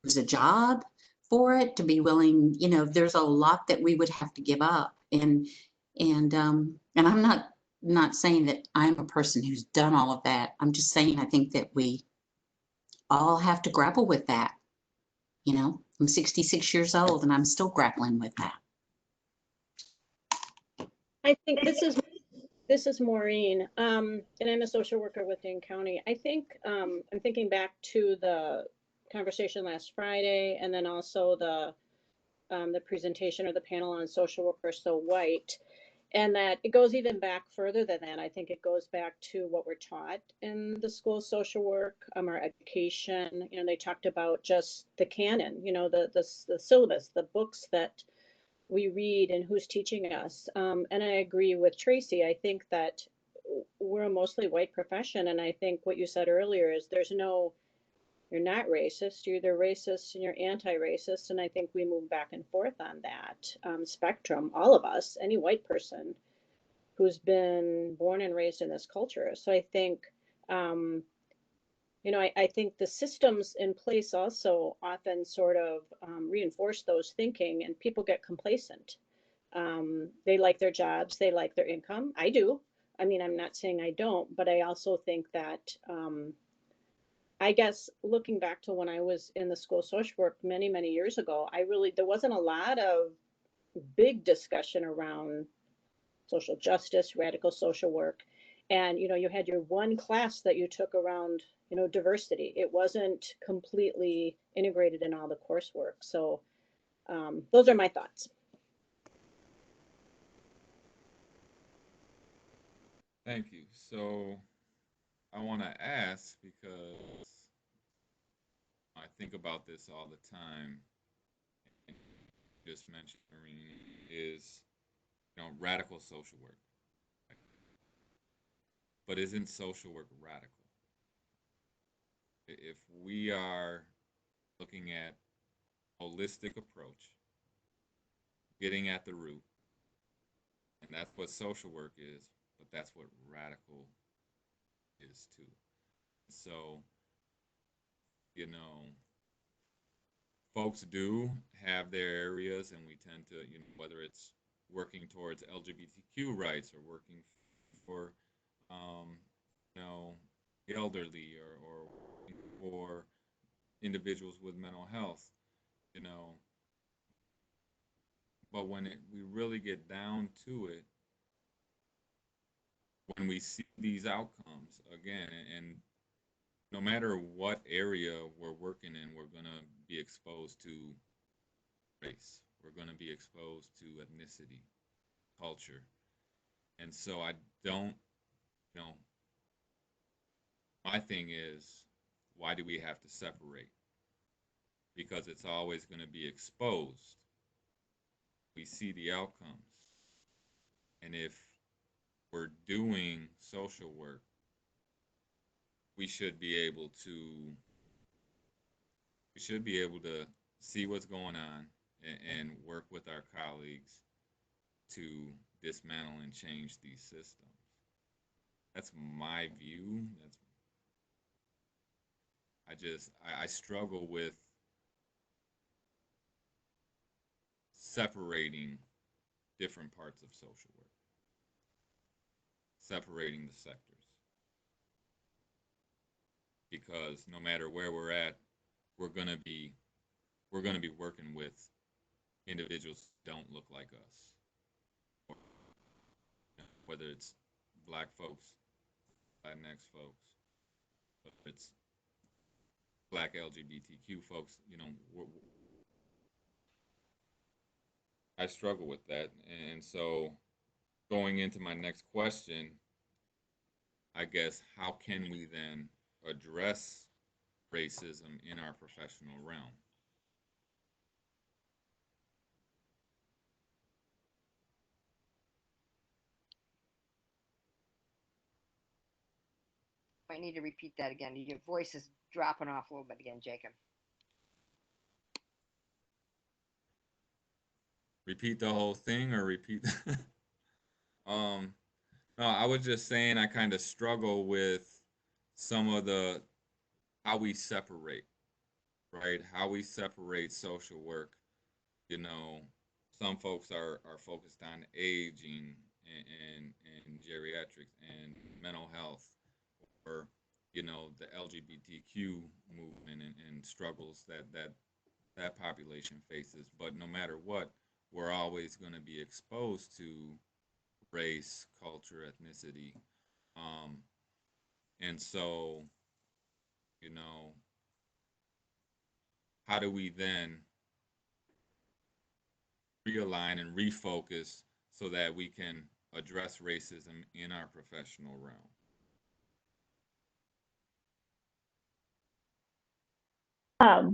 lose a job for it, to be willing, there's a lot that we would have to give up. And I'm not saying that I'm a person who's done all of that. I'm just saying I think that we all have to grapple with that. I'm 66 years old and I'm still grappling with that. I think this is Maureen, and I'm a social worker within county. I think I'm thinking back to the conversation last Friday, and then also the presentation or the panel on social workers so white, and that it goes even back further than that. I think it goes back to what we're taught in the school of social work, our education. They talked about just the canon, the syllabus, the books that we read and who's teaching us. And I agree with Tracy. I think that we're a mostly white profession. And I think what you said earlier is you're not racist, you're either racist and you're anti-racist. And I think we move back and forth on that spectrum, all of us, any white person who's been born and raised in this culture. So I think, I think the systems in place also often sort of reinforce those thinking, and people get complacent. They like their jobs, they like their income. I do. I mean, I'm not saying I don't, but I also think that, I guess looking back to when I was in the school of social work many, many years ago, there wasn't a lot of big discussion around social justice, radical social work. And, you had your one class that you took around, diversity. It wasn't completely integrated in all the coursework. So those are my thoughts. Thank you. So I want to ask, because I think about this all the time, and you just mentioned, Marine, is radical social work. But isn't social work radical? If we are looking at holistic approach, getting at the root, and that's what social work is, but that's what radical is too. So, folks do have their areas, and we tend to, whether it's working towards LGBTQ rights or working for, elderly or for individuals with mental health, you know. But when we really get down to it, when we see these outcomes again, and no matter what area we're working in, we're going to be exposed to race. We're going to be exposed to ethnicity, culture. And so I don't, you know, my thing is, why do we have to separate? Because it's always going to be exposed. We see the outcomes. And if we're doing social work, we should be able to see what's going on and work with our colleagues to dismantle and change these systems. That's my view. I struggle with separating different parts of social work, separating the sectors. Because no matter where we're at, we're gonna be working with individuals who don't look like us. Whether it's Black folks, Latinx folks, whether it's Black LGBTQ folks, I struggle with that. And so going into my next question, I guess, how can we then address racism in our professional realm? I need to repeat that again. Your voice is dropping off a little bit again, Jacob. Repeat the whole thing or repeat? No, I was just saying I kind of struggle with some of how we separate, right? How we separate social work. Some folks are focused on aging and geriatrics and mental health, or the LGBTQ movement and struggles that population faces. But no matter what, we're always going to be exposed to race, culture, ethnicity, and so how do we then realign and refocus so that we can address racism in our professional realm?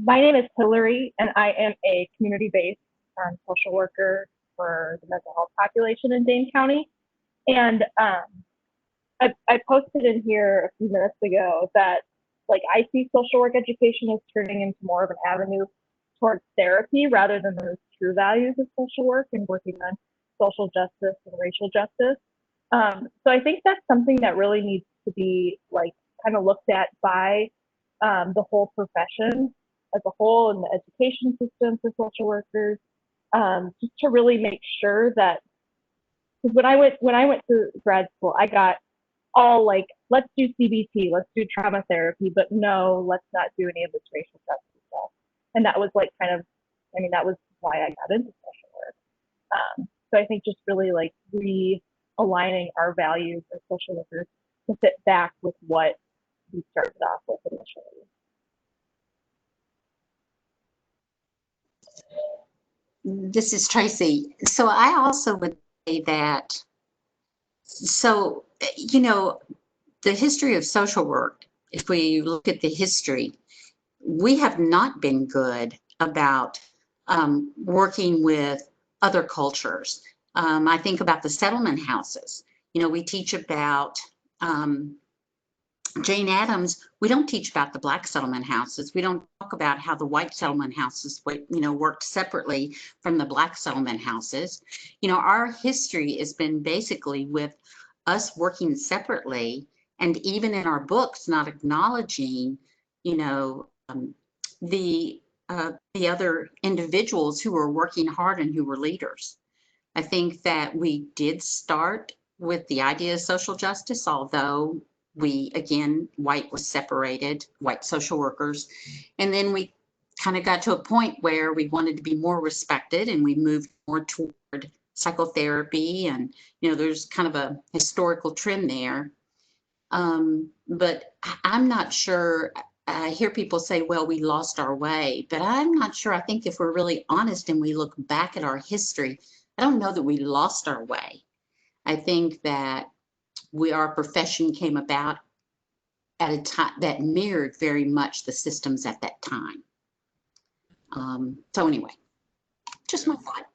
My name is Hillary, and I am a community-based social worker for the mental health population in Dane County. And I posted in here a few minutes ago that, like, I see social work education as turning into more of an avenue towards therapy rather than those true values of social work and working on social justice and racial justice. So I think that's something that really needs to be, like, kind of looked at by the whole profession as a whole in the education system for social workers, just to really make sure that, because when I went to grad school, I got all like, let's do CBT, let's do trauma therapy, but no, let's not do any of this racial justice stuff. And that was like that was why I got into social work. So I think just really like realigning our values as social workers to fit back with what we started off with initially. This is Tracy. So I also would say that, the history of social work, if we look at the history, we have not been good about working with other cultures. I think about the settlement houses. We teach about Jane Addams. We don't teach about the Black settlement houses. We don't talk about how the white settlement houses, worked separately from the Black settlement houses. Our history has been basically with us working separately, and even in our books, not acknowledging, the other individuals who were working hard and who were leaders. I think that we did start with the idea of social justice, although white was separated, white social workers. And then we kind of got to a point where we wanted to be more respected, and we moved more toward psychotherapy. And, there's kind of a historical trend there. But I'm not sure. I hear people say, well, we lost our way, but I'm not sure. I think if we're really honest and we look back at our history, I don't know that we lost our way. I think that our profession came about at a time that mirrored very much the systems at that time. So anyway, just my thought.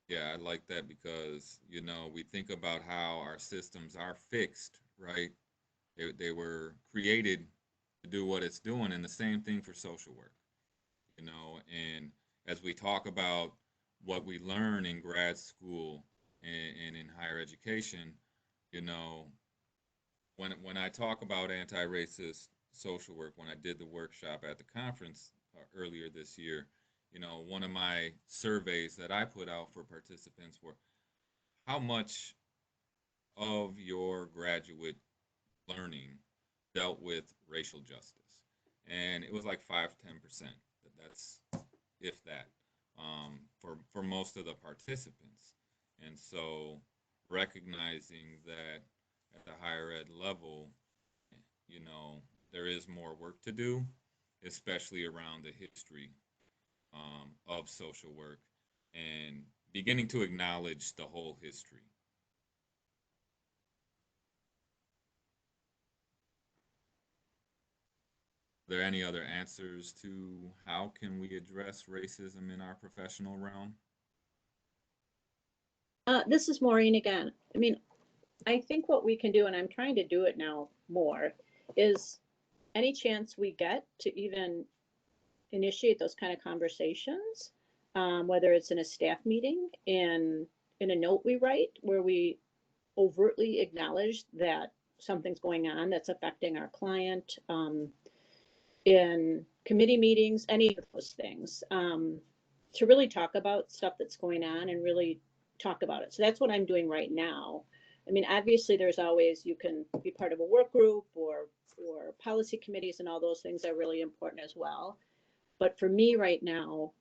Yeah, I like that because, you know, we think about how our systems are fixed, right? They were created to do what it's doing, and the same thing for social work, you know. And as we talk about what we learn in grad school and in higher education, you know, when I talk about anti-racist social work, when I did the workshop at the conference earlier this year, you know, one of my surveys that I put out for participants were how much of your graduate learning dealt with racial justice, and it was like 5-10%. That's if that, for most of the participants. And so recognizing that at the higher ed level, you know, there is more work to do, especially around the history of social work and beginning to acknowledge the whole history. Are there any other answers to how can we address racism in our professional realm? This is Maureen again. I mean, I think what we can do, and I'm trying to do it now more, is any chance we get to even initiate those kind of conversations, whether it's in a staff meeting, in a note we write where we overtly acknowledge that something's going on that's affecting our client, in committee meetings, any of those things, to really talk about stuff that's going on and really talk about it. So that's what I'm doing right now. I mean, obviously, there's always, you can be part of a work group or policy committees, and all those things are really important as well. But for me right now,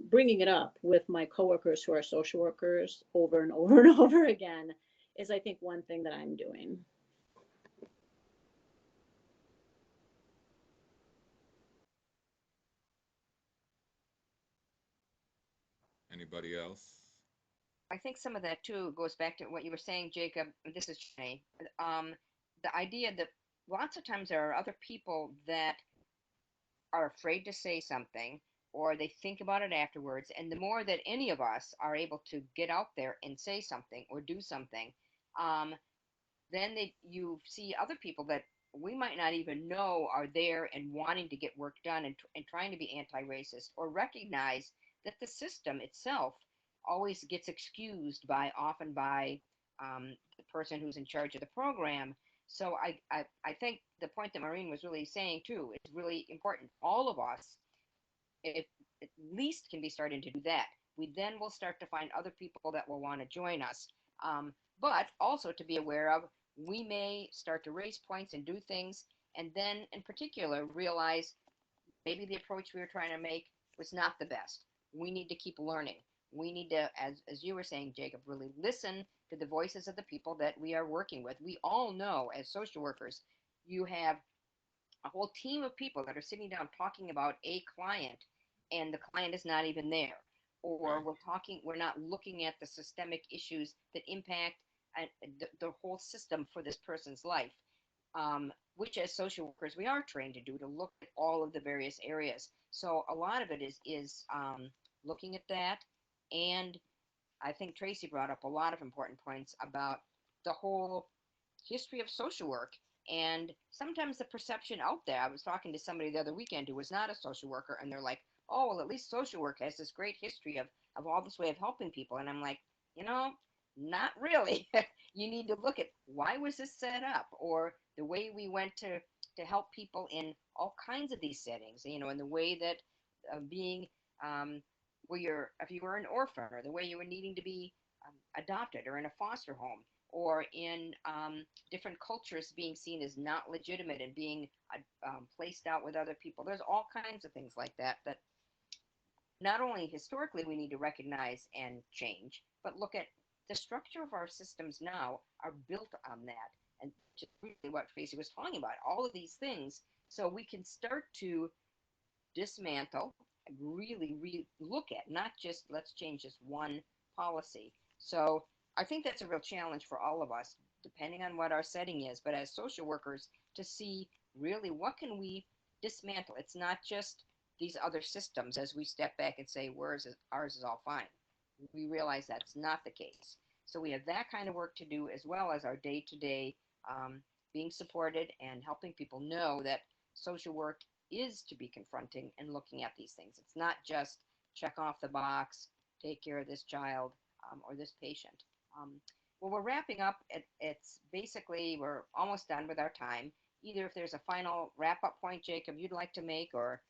bringing it up with my coworkers who are social workers over and over and over again is, I think, one thing that I'm doing. Anybody else? I think some of that too goes back to what you were saying, Jacob. This is Jenny. The idea that lots of times there are other people that are afraid to say something, or they think about it afterwards. And the more that any of us are able to get out there and say something or do something, um, then you see other people that we might not even know are there and wanting to get work done, and trying to be anti-racist, or recognize that the system itself always gets excused by, often by, the person who's in charge of the program. So I think the point that Maureen was really saying too is really important. All of us, if at least, can be starting to do that, we then will start to find other people that will want to join us. But also to be aware of, we may start to raise points and do things, and then in particular realize maybe the approach we were trying to make was not the best. We need to keep learning. We need to, as you were saying, Jacob, really listen to the voices of the people that we are working with. We all know, as social workers, you have a whole team of people that are sitting down talking about a client, and the client is not even there. Or we're not looking at the systemic issues that impact the whole system for this person's life, which as social workers we are trained to do, to look at all of the various areas. So a lot of it is looking at that. And I think Tracy brought up a lot of important points about the whole history of social work, and sometimes the perception out there. I was talking to somebody the other weekend who was not a social worker, and they're like, oh, well, at least social work has this great history of all this way of helping people. And I'm like, you know, not really. You need to look at, why was this set up, or the way we went to help people in all kinds of these settings, you know, in the way that being where you're, if you were an orphan, or the way you were needing to be adopted, or in a foster home, or in different cultures being seen as not legitimate and being placed out with other people. There's all kinds of things like that that not only historically we need to recognize and change, but look at the structure of our systems now are built on that. And to really what Tracy was talking about, all of these things, so we can start to dismantle, really look at, not just let's change this one policy. So I think that's a real challenge for all of us, depending on what our setting is, but as social workers, to see really what can we dismantle. It's not just these other systems as we step back and say, ours is all fine. We realize that's not the case. So we have that kind of work to do, as well as our day-to-day being supported and helping people know that social work is to be confronting and looking at these things. It's not just check off the box, take care of this child or this patient. Well, we're wrapping up. It's basically, we're almost done with our time. Either if there's a final wrap-up point, Jacob, you'd like to make, or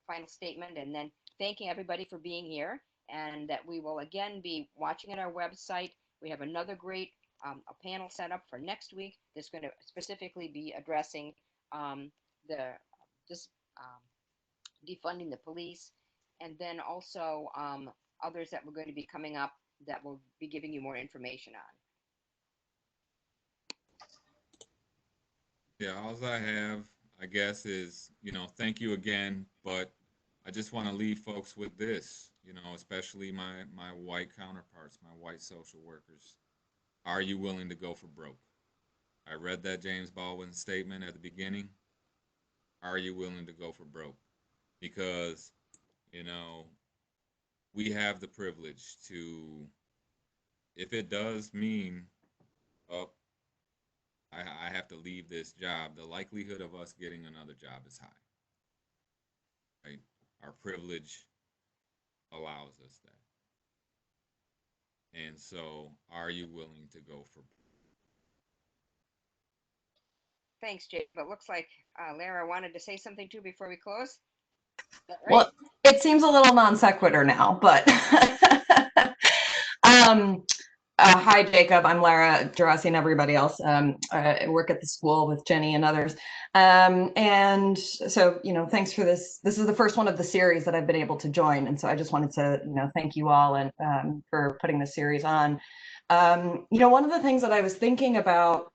final statement, and then thanking everybody for being here, and that we will again be watching at our website. We have another great a panel set up for next week that's going to specifically be addressing the this defunding the police, and then also others that we're going to be coming up that will be giving you more information on. Yeah, all I have, I guess, is, thank you again, but I just want to leave folks with this, especially my white counterparts, my white social workers. Are you willing to go for broke? I read that James Baldwin statement at the beginning. Are you willing to go for broke? Because, we have the privilege to, if it does mean, I have to leave this job, the likelihood of us getting another job is high. Right? Our privilege allows us that. And so, are you willing to go for? Thanks, Jake. But it looks like Lara wanted to say something too before we close. Is that right? Well, it seems a little non sequitur now, but hi, Jacob. I'm Lara Gerasi and everybody else. I work at the school with Jenny and others. And so, thanks for this. This is the first one of the series that I've been able to join. And so I just wanted to, thank you all and for putting this series on. One of the things that I was thinking about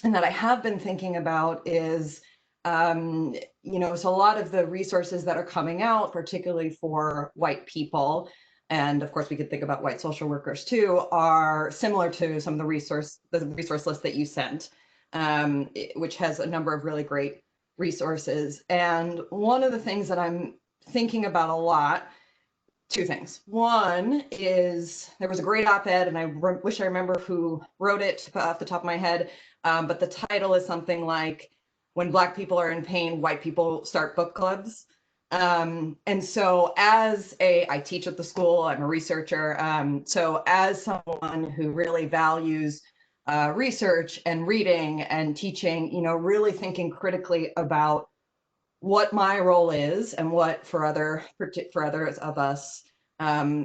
and that I have been thinking about is, so a lot of the resources that are coming out, particularly for white people, and of course we could think about white social workers too, are similar to some of the resource list that you sent, which has a number of really great resources. And one of the things that I'm thinking about a lot, two things. One is there was a great op-ed, and I wish I remember who wrote it off the top of my head, but the title is something like, "When Black people are in pain, white people start book clubs." And so I teach at the school, I'm a researcher. So as someone who really values research and reading and teaching, really thinking critically about what my role is and what for others of us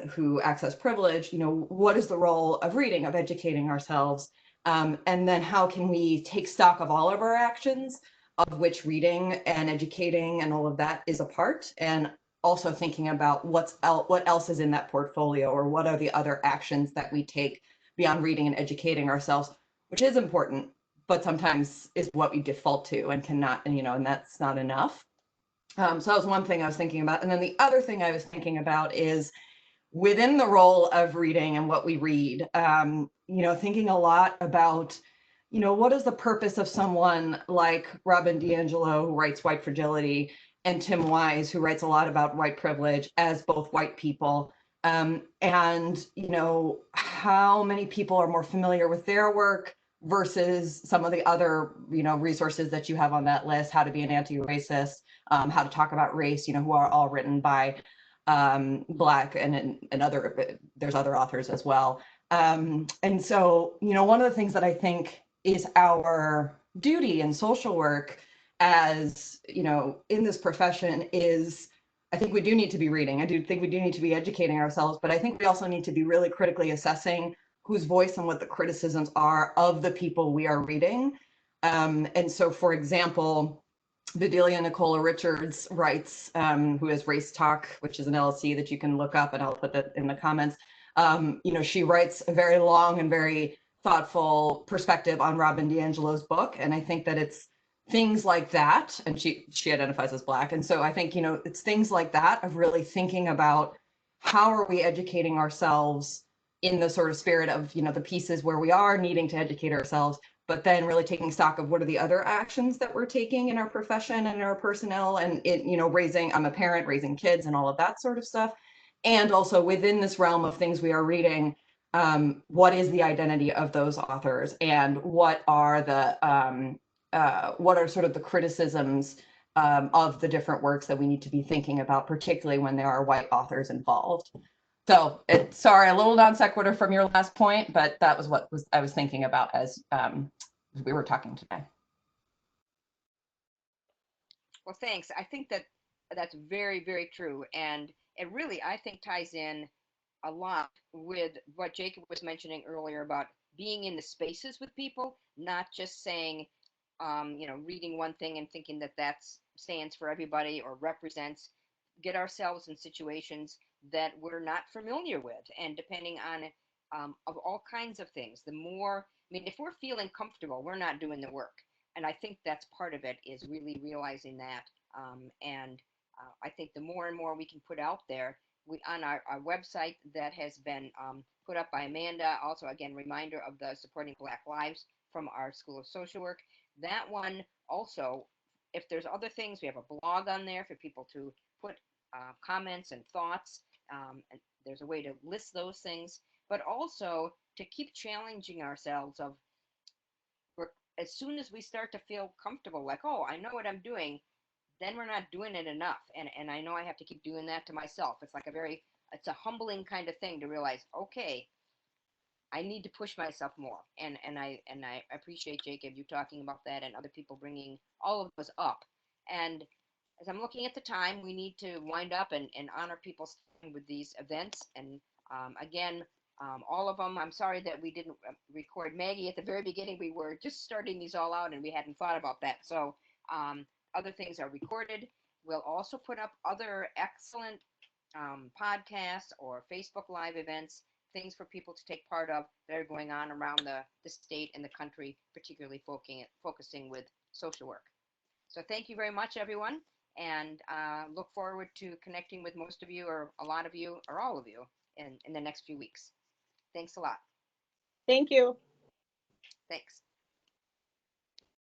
who access privilege, what is the role of reading, of educating ourselves, and then how can we take stock of all of our actions, of which reading and educating and all of that is a part, and also thinking about what else is in that portfolio, or what are the other actions that we take beyond reading and educating ourselves, which is important, but sometimes is what we default to and cannot, and that's not enough. So that was one thing I was thinking about. And then the other thing I was thinking about is within the role of reading and what we read, thinking a lot about, what is the purpose of someone like Robin DiAngelo, who writes White Fragility, and Tim Wise, who writes a lot about white privilege as both white people. And, how many people are more familiar with their work versus some of the other, resources that you have on that list, How to Be an Anti-Racist, How to Talk About Race, who are all written by Black and other, there's other authors as well. And so, one of the things that I think is our duty in social work as, in this profession is, I think we do need to be reading. I do think we do need to be educating ourselves, but I think we also need to be really critically assessing whose voice and what the criticisms are of the people we are reading. And so, for example, Vidalia Nicola Richards writes, who has Race Talk, which is an LLC that you can look up, and I'll put that in the comments. She writes a very long and very thoughtful perspective on Robin DiAngelo's book. And I think that it's things like that, and she identifies as Black. And so I think, it's things like that of really thinking about how are we educating ourselves in the sort of spirit of, the pieces where we are needing to educate ourselves, but then really taking stock of what are the other actions that we're taking in our profession and in our personnel and I'm a parent, raising kids and all of that sort of stuff. And also within this realm of things we are reading, what is the identity of those authors and what are sort of the criticisms of the different works that we need to be thinking about, particularly when there are white authors involved. So sorry, a little non sequitur from your last point, but that was what I was thinking about as we were talking today. Well, thanks. I think that's very, very true. And it really, I think, ties in a lot with what Jacob was mentioning earlier about being in the spaces with people, not just saying, reading one thing and thinking that stands for everybody or represents. Get ourselves in situations that we're not familiar with, and depending on of all kinds of things. The more, if we're feeling comfortable, we're not doing the work, and I think that's part of it is really realizing that. And I think the more and more we can put out there, on our website that has been put up by Amanda. Also, again, reminder of the Supporting Black Lives from our School of Social Work. That one also, if there's other things, we have a blog on there for people to put comments and thoughts. And there's a way to list those things, but also to keep challenging ourselves of as soon as we start to feel comfortable, like, oh, I know what I'm doing, then we're not doing it enough. And I know I have to keep doing that to myself. It's like it's a humbling kind of thing to realize, okay, I need to push myself more. And I appreciate, Jacob, you talking about that and other people bringing all of us up. And as I'm looking at the time, we need to wind up and honor people's time with these events. And again, all of them, I'm sorry that we didn't record Maggie at the very beginning. We were just starting these all out and we hadn't thought about that. So other things are recorded. We'll also put up other excellent podcasts or Facebook Live events, things for people to take part of that are going on around the state and the country, particularly focusing with social work. So thank you very much, everyone, and look forward to connecting with most of you or a lot of you or all of you in the next few weeks. Thanks a lot. Thank you. Thanks.